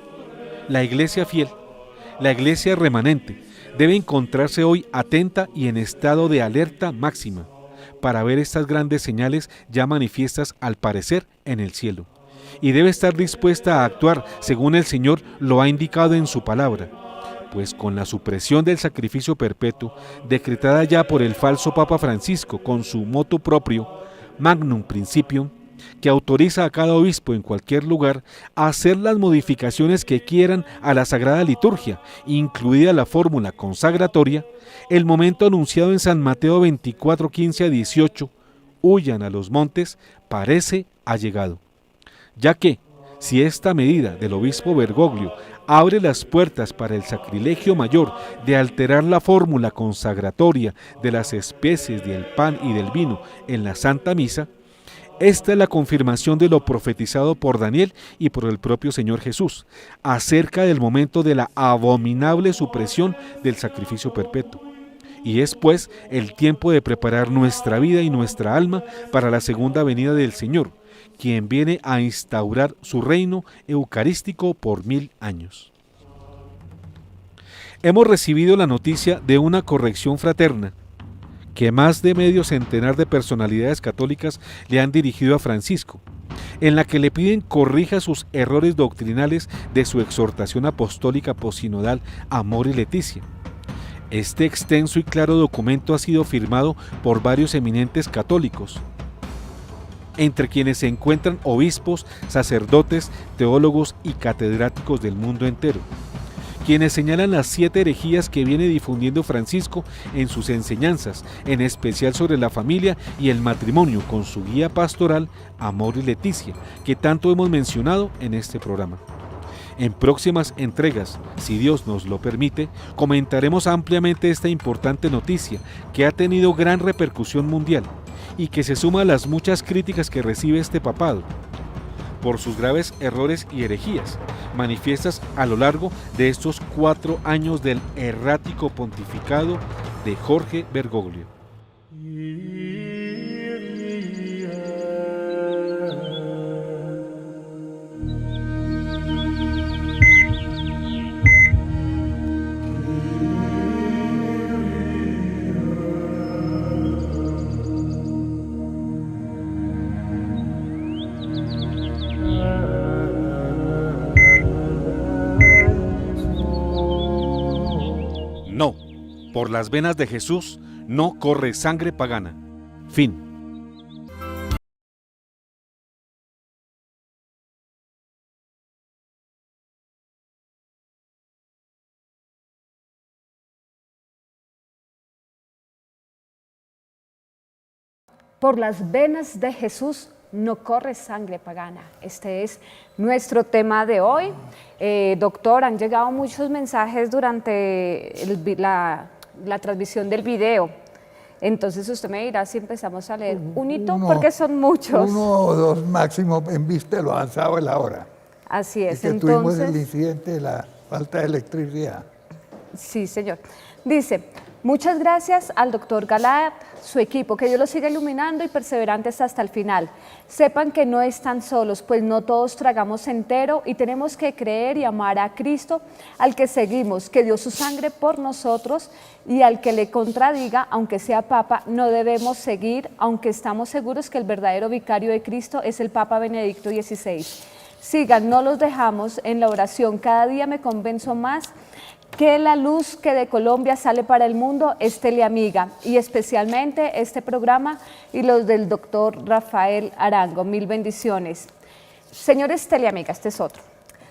[SPEAKER 3] la iglesia fiel, la iglesia remanente, debe encontrarse hoy atenta y en estado de alerta máxima para ver estas grandes señales ya manifiestas al parecer en el cielo. Y debe estar dispuesta a actuar según el Señor lo ha indicado en su palabra, pues con la supresión del sacrificio perpetuo, decretada ya por el falso Papa Francisco con su motu proprio, Magnum Principium, que autoriza a cada obispo en cualquier lugar a hacer las modificaciones que quieran a la Sagrada Liturgia, incluida la fórmula consagratoria, el momento anunciado en San Mateo 24, 15 a 18, huyan a los montes, parece ha llegado. Ya que, si esta medida del obispo Bergoglio abre las puertas para el sacrilegio mayor de alterar la fórmula consagratoria de las especies del pan y del vino en la Santa Misa, esta es la confirmación de lo profetizado por Daniel y por el propio Señor Jesús, acerca del momento de la abominable supresión del sacrificio perpetuo. Y es pues el tiempo de preparar nuestra vida y nuestra alma para la segunda venida del Señor, quien viene a instaurar su reino eucarístico por 1000 años. Hemos recibido la noticia de una corrección fraterna que más de medio centenar de personalidades católicas le han dirigido a Francisco, en la que le piden corrija sus errores doctrinales de su exhortación apostólica posinodal Amor y Leticia. Este extenso y claro documento ha sido firmado por varios eminentes católicos, entre quienes se encuentran obispos, sacerdotes, teólogos y catedráticos del mundo entero, quienes señalan las 7 herejías que viene difundiendo Francisco en sus enseñanzas, en especial sobre la familia y el matrimonio, con su guía pastoral Amor y Leticia, que tanto hemos mencionado en este programa. En próximas entregas, si Dios nos lo permite, comentaremos ampliamente esta importante noticia que ha tenido gran repercusión mundial y que se suma a las muchas críticas que recibe este papado por sus graves errores y herejías, manifiestas a lo largo de estos 4 años del errático pontificado de Jorge Bergoglio. No, por las venas de Jesús no corre sangre pagana. Fin.
[SPEAKER 1] Por las venas de Jesús no corre sangre pagana. Este es nuestro tema de hoy. Doctor, han llegado muchos mensajes durante la transmisión del video. Entonces usted me dirá si empezamos a leer unito, porque son muchos.
[SPEAKER 2] 1 o 2 máximo en vista de lo avanzado de la hora.
[SPEAKER 1] Así es.
[SPEAKER 2] Y que tuvimos el
[SPEAKER 1] Entonces,
[SPEAKER 2] incidente de la falta de electricidad.
[SPEAKER 1] sí, señor. Dice, muchas gracias al doctor Galad, su equipo, que Dios los siga iluminando y perseverantes hasta el final. Sepan que no están solos, pues no todos tragamos entero y tenemos que creer y amar a Cristo, al que seguimos, que dio su sangre por nosotros, y al que le contradiga, aunque sea Papa, no debemos seguir, aunque estamos seguros que el verdadero vicario de Cristo es el Papa Benedicto XVI. Sigan, no los dejamos en la oración. Cada día me convenzo más que la luz que de Colombia sale para el mundo es Teleamiga, y especialmente este programa y los del doctor Rafael Arango. Mil bendiciones. Señores Teleamiga, este es otro.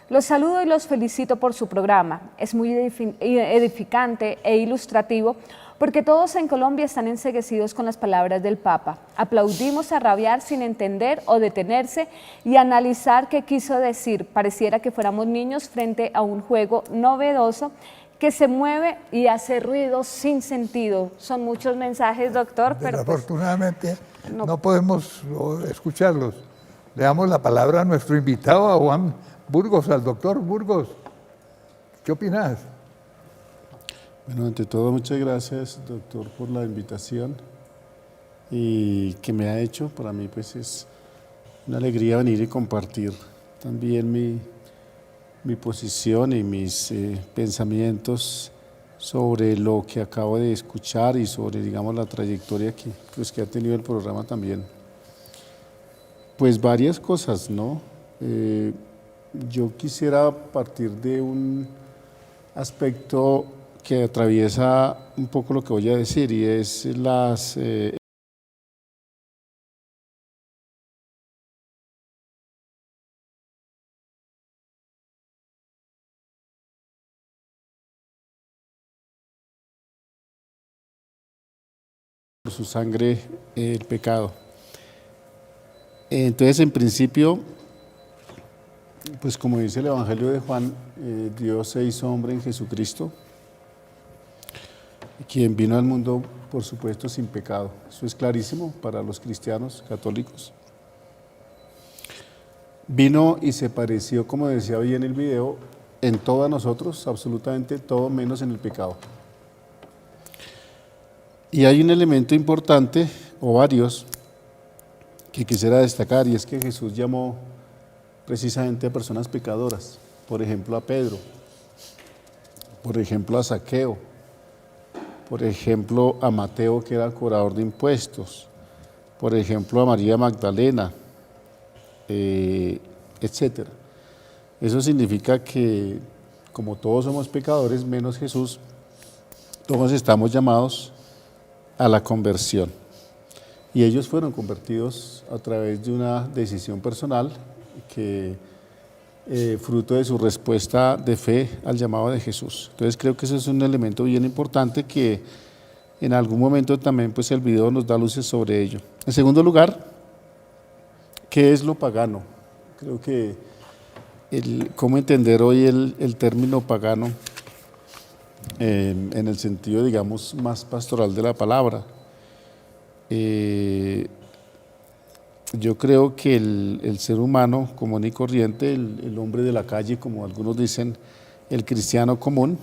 [SPEAKER 1] Los saludo y los felicito por su programa. Es muy edificante e ilustrativo, porque todos en Colombia están enceguecidos con las palabras del Papa. Aplaudimos a rabiar sin entender o detenerse y analizar qué quiso decir. Pareciera que fuéramos niños frente a un juego novedoso que se mueve y hace ruido sin sentido. Son muchos mensajes, doctor, pero
[SPEAKER 2] Desafortunadamente no podemos escucharlos. Le damos la palabra a nuestro invitado, a Juan Burgos, al doctor Burgos. ¿Qué opinas?
[SPEAKER 8] Bueno, ante todo, muchas gracias, doctor, por la invitación y que me ha hecho. Para mí, pues, es una alegría venir y compartir también mi posición y mis pensamientos sobre lo que acabo de escuchar y sobre, digamos, la trayectoria que ha tenido el programa también. Pues varias cosas, ¿no? Yo quisiera partir de un aspecto que atraviesa un poco lo que voy a decir, y es por su sangre el pecado. Entonces, en principio, pues como dice el Evangelio de Juan, Dios se hizo hombre en Jesucristo, quien vino al mundo, por supuesto, sin pecado. Eso es clarísimo para los cristianos católicos. Vino y se pareció, como decía hoy en el video, en todos nosotros, absolutamente todo, menos en el pecado. Y hay un elemento importante, o varios, que quisiera destacar, y es que Jesús llamó precisamente a personas pecadoras, por ejemplo a Pedro, por ejemplo a Zaqueo, por ejemplo a Mateo, que era el cobrador de impuestos, por ejemplo a María Magdalena, etc. Eso significa que, como todos somos pecadores, menos Jesús, todos estamos llamados a la conversión. Y ellos fueron convertidos a través de una decisión personal que fruto de su respuesta de fe al llamado de Jesús. Entonces creo que ese es un elemento bien importante que en algún momento también pues el video nos da luces sobre ello. En segundo lugar, ¿qué es lo pagano? Creo que cómo entender hoy el término pagano en el sentido, digamos, más pastoral de la palabra. Yo creo que el ser humano común y corriente, el hombre de la calle, como algunos dicen, el cristiano común,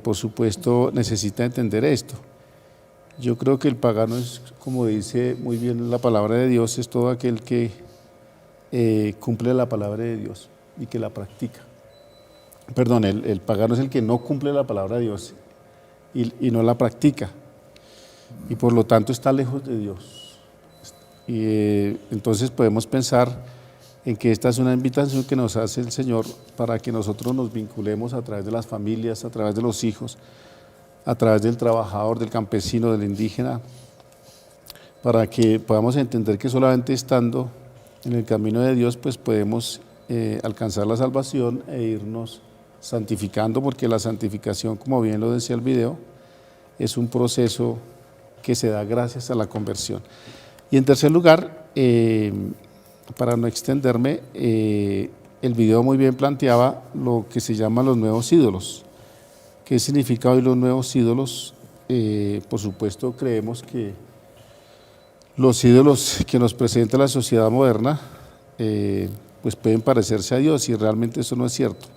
[SPEAKER 8] por supuesto necesita entender esto. Yo creo que el pagano es, como dice muy bien la palabra de Dios, es todo aquel que cumple la palabra de Dios y que la practica. Perdón, el pagano es el que no cumple la palabra de Dios y no la practica, y por lo tanto está lejos de Dios. Y entonces podemos pensar en que esta es una invitación que nos hace el Señor para que nosotros nos vinculemos a través de las familias, a través de los hijos, a través del trabajador, del campesino, del indígena, para que podamos entender que solamente estando en el camino de Dios pues podemos alcanzar la salvación e irnos santificando, porque la santificación, como bien lo decía el video, es un proceso que se da gracias a la conversión. Y en tercer lugar, para no extenderme, el video muy bien planteaba lo que se llama los nuevos ídolos. ¿Qué significa hoy los nuevos ídolos? Por supuesto, creemos que los ídolos que nos presenta la sociedad moderna pues pueden parecerse a Dios y realmente eso no es cierto.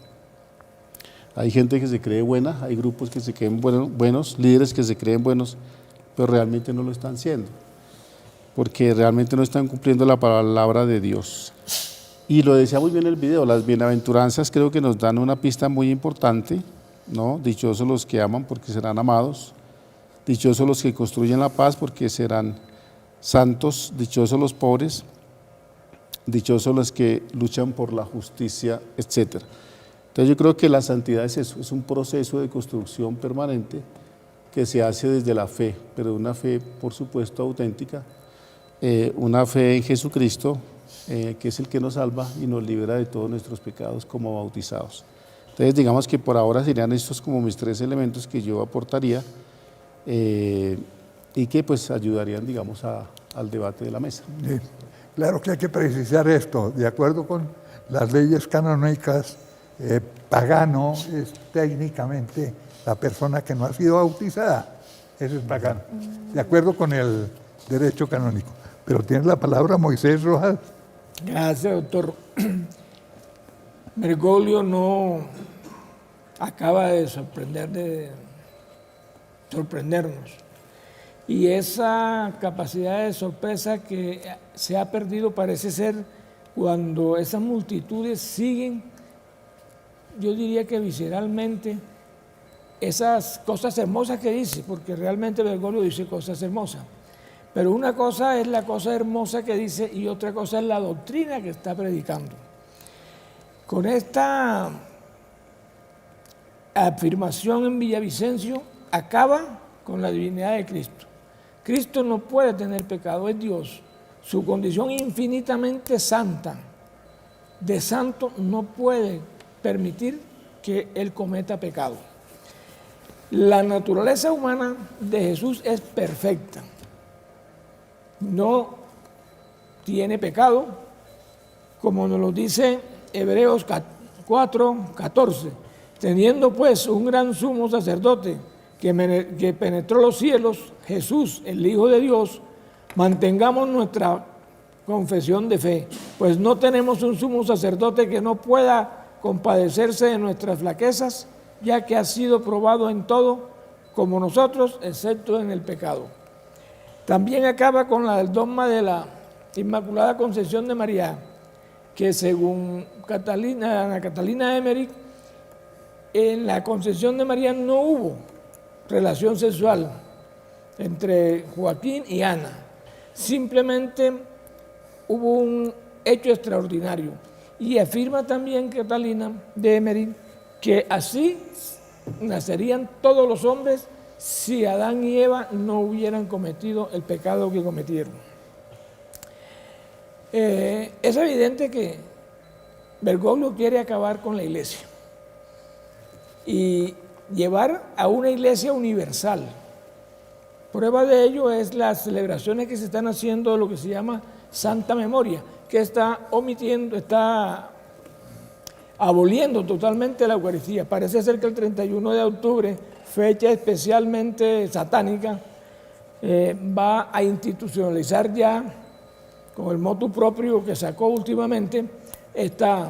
[SPEAKER 8] Hay gente que se cree buena, hay grupos que se creen buenos, líderes que se creen buenos, pero realmente no lo están siendo, porque realmente no están cumpliendo la palabra de Dios. Y lo decía muy bien el video, las bienaventuranzas creo que nos dan una pista muy importante, ¿no? Dichosos los que aman porque serán amados, dichosos los que construyen la paz porque serán santos, dichosos los pobres, dichosos los que luchan por la justicia, etc. Entonces yo creo que la santidad es eso, es un proceso de construcción permanente que se hace desde la fe, pero una fe por supuesto auténtica, una fe en Jesucristo, que es el que nos salva y nos libera de todos nuestros pecados como bautizados. Entonces digamos que por ahora serían estos como mis 3 elementos que yo aportaría y que pues ayudarían digamos al debate de la mesa.
[SPEAKER 2] Sí. Claro que hay que precisar esto, de acuerdo con las leyes canónicas, pagano es técnicamente la persona que no ha sido bautizada, eso es pagano, de acuerdo con el derecho canónico. Pero tiene la palabra Moisés Rojas.
[SPEAKER 9] Gracias, doctor. Bergoglio no acaba de sorprendernos. Y esa capacidad de sorpresa que se ha perdido parece ser cuando esas multitudes siguen, yo diría que visceralmente, esas cosas hermosas que dice, porque realmente Bergoglio dice cosas hermosas. Pero una cosa es la cosa hermosa que dice y otra cosa es la doctrina que está predicando. Con esta afirmación en Villavicencio acaba con la divinidad de Cristo. Cristo no puede tener pecado, es Dios. Su condición infinitamente santa, de santo, no puede permitir que Él cometa pecado. La naturaleza humana de Jesús es perfecta. No tiene pecado, como nos lo dice Hebreos 4:14. Teniendo pues un gran sumo sacerdote que penetró los cielos, Jesús, el Hijo de Dios, mantengamos nuestra confesión de fe, pues no tenemos un sumo sacerdote que no pueda compadecerse de nuestras flaquezas, ya que ha sido probado en todo, como nosotros, excepto en el pecado. También acaba con el dogma de la Inmaculada Concepción de María, que según Ana Catalina Emmerich, en la concepción de María no hubo relación sexual entre Joaquín y Ana. Simplemente hubo un hecho extraordinario. Y afirma también Catalina de Emmerich que así nacerían todos los hombres si Adán y Eva no hubieran cometido el pecado que cometieron. Es evidente que Bergoglio quiere acabar con la iglesia y llevar a una iglesia universal. Prueba de ello es las celebraciones que se están haciendo de lo que se llama Santa Memoria, que está aboliendo totalmente la Eucaristía. Parece ser que el 31 de octubre, fecha especialmente satánica, va a institucionalizar ya, con el motu propio que sacó últimamente, esta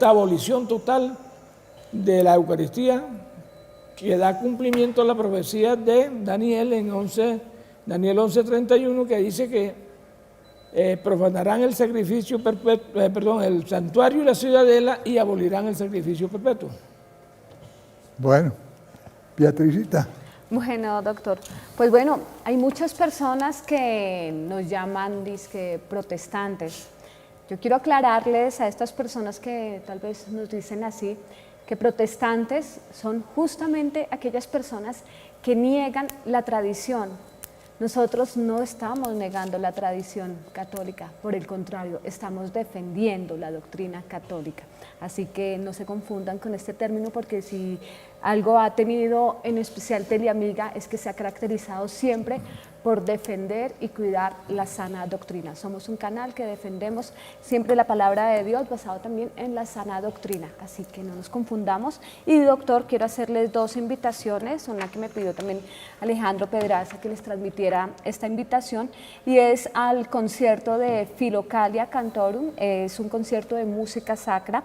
[SPEAKER 9] abolición total de la Eucaristía, que da cumplimiento a la profecía de Daniel en Daniel 11:31, que dice que profanarán el sacrificio perpetuo, el santuario y la ciudadela y abolirán el sacrificio perpetuo.
[SPEAKER 2] Bueno, Beatricita.
[SPEAKER 1] Bueno, doctor, pues bueno, hay muchas personas que nos llaman dizque protestantes. Yo quiero aclararles a estas personas que tal vez nos dicen así, que protestantes son justamente aquellas personas que niegan la tradición. Nosotros no estamos negando la tradición católica, por el contrario, estamos defendiendo la doctrina católica. Así que no se confundan con este término, porque si algo ha tenido en especial Teleamiga es que se ha caracterizado siempre por defender y cuidar la sana doctrina. Somos un canal que defendemos siempre la palabra de Dios basado también en la sana doctrina, así que no nos confundamos. Y doctor, quiero hacerles dos invitaciones, una que me pidió también Alejandro Pedraza que les transmitiera esta invitación, y es al concierto de Philokalia Cantorum, es un concierto de música sacra.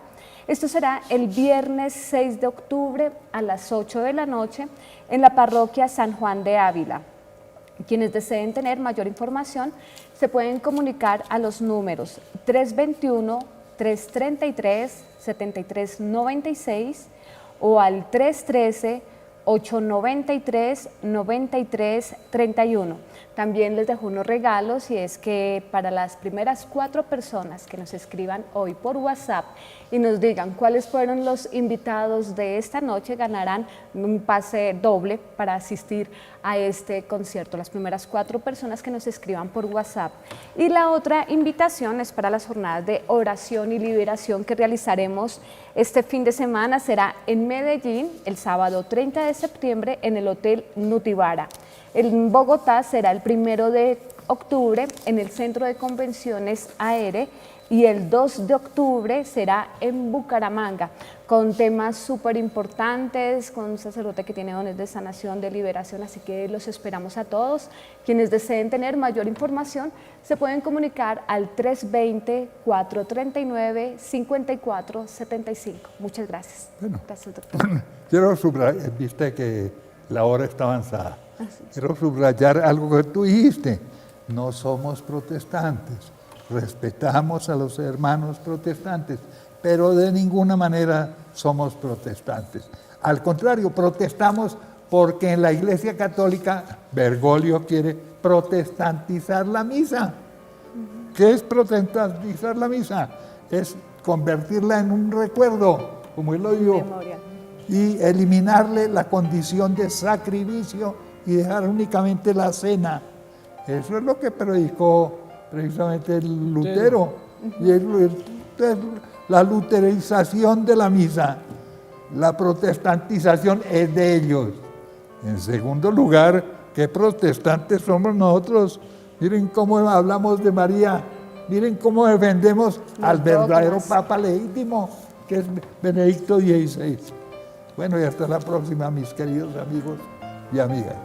[SPEAKER 1] Esto será el viernes 6 de octubre a las 8 de la noche en la parroquia San Juan de Ávila. Quienes deseen tener mayor información se pueden comunicar a los números 321-333-7396 o al 313-893-9331. También les dejo unos regalos, y es que para las primeras 4 personas que nos escriban hoy por WhatsApp y nos digan cuáles fueron los invitados de esta noche, ganarán un pase doble para asistir a este concierto, las primeras 4 personas que nos escriban por WhatsApp. Y la otra invitación es para las jornadas de oración y liberación que realizaremos este fin de semana. Será en Medellín el sábado 30 de septiembre en el Hotel Nutibara. En Bogotá será el 1 de octubre en el Centro de Convenciones AERE, y el 2 de octubre será en Bucaramanga, con temas súper importantes, con un sacerdote que tiene dones de sanación, de liberación, así que los esperamos a todos. Quienes deseen tener mayor información se pueden comunicar al 320-439-5475. Muchas gracias.
[SPEAKER 2] Bueno,
[SPEAKER 1] gracias, doctor.
[SPEAKER 2] Quiero subrayar, viste que la hora está avanzada. Quiero subrayar algo que tú dijiste. No somos protestantes. Respetamos a los hermanos protestantes, pero de ninguna manera somos protestantes. Al contrario, protestamos porque en la Iglesia Católica Bergoglio quiere protestantizar la misa. ¿Qué es protestantizar la misa? Es convertirla en un recuerdo, como él lo dijo, y eliminarle la condición de sacrificio y dejar únicamente la cena. Eso es lo que predicó precisamente el Lutero, y es la luterización de la misa. La protestantización es de ellos. En segundo lugar, ¿qué protestantes somos nosotros? Miren cómo hablamos de María, miren cómo defendemos al verdadero Papa legítimo, que es Benedicto XVI. Bueno, y hasta la próxima, mis queridos amigos y amigas.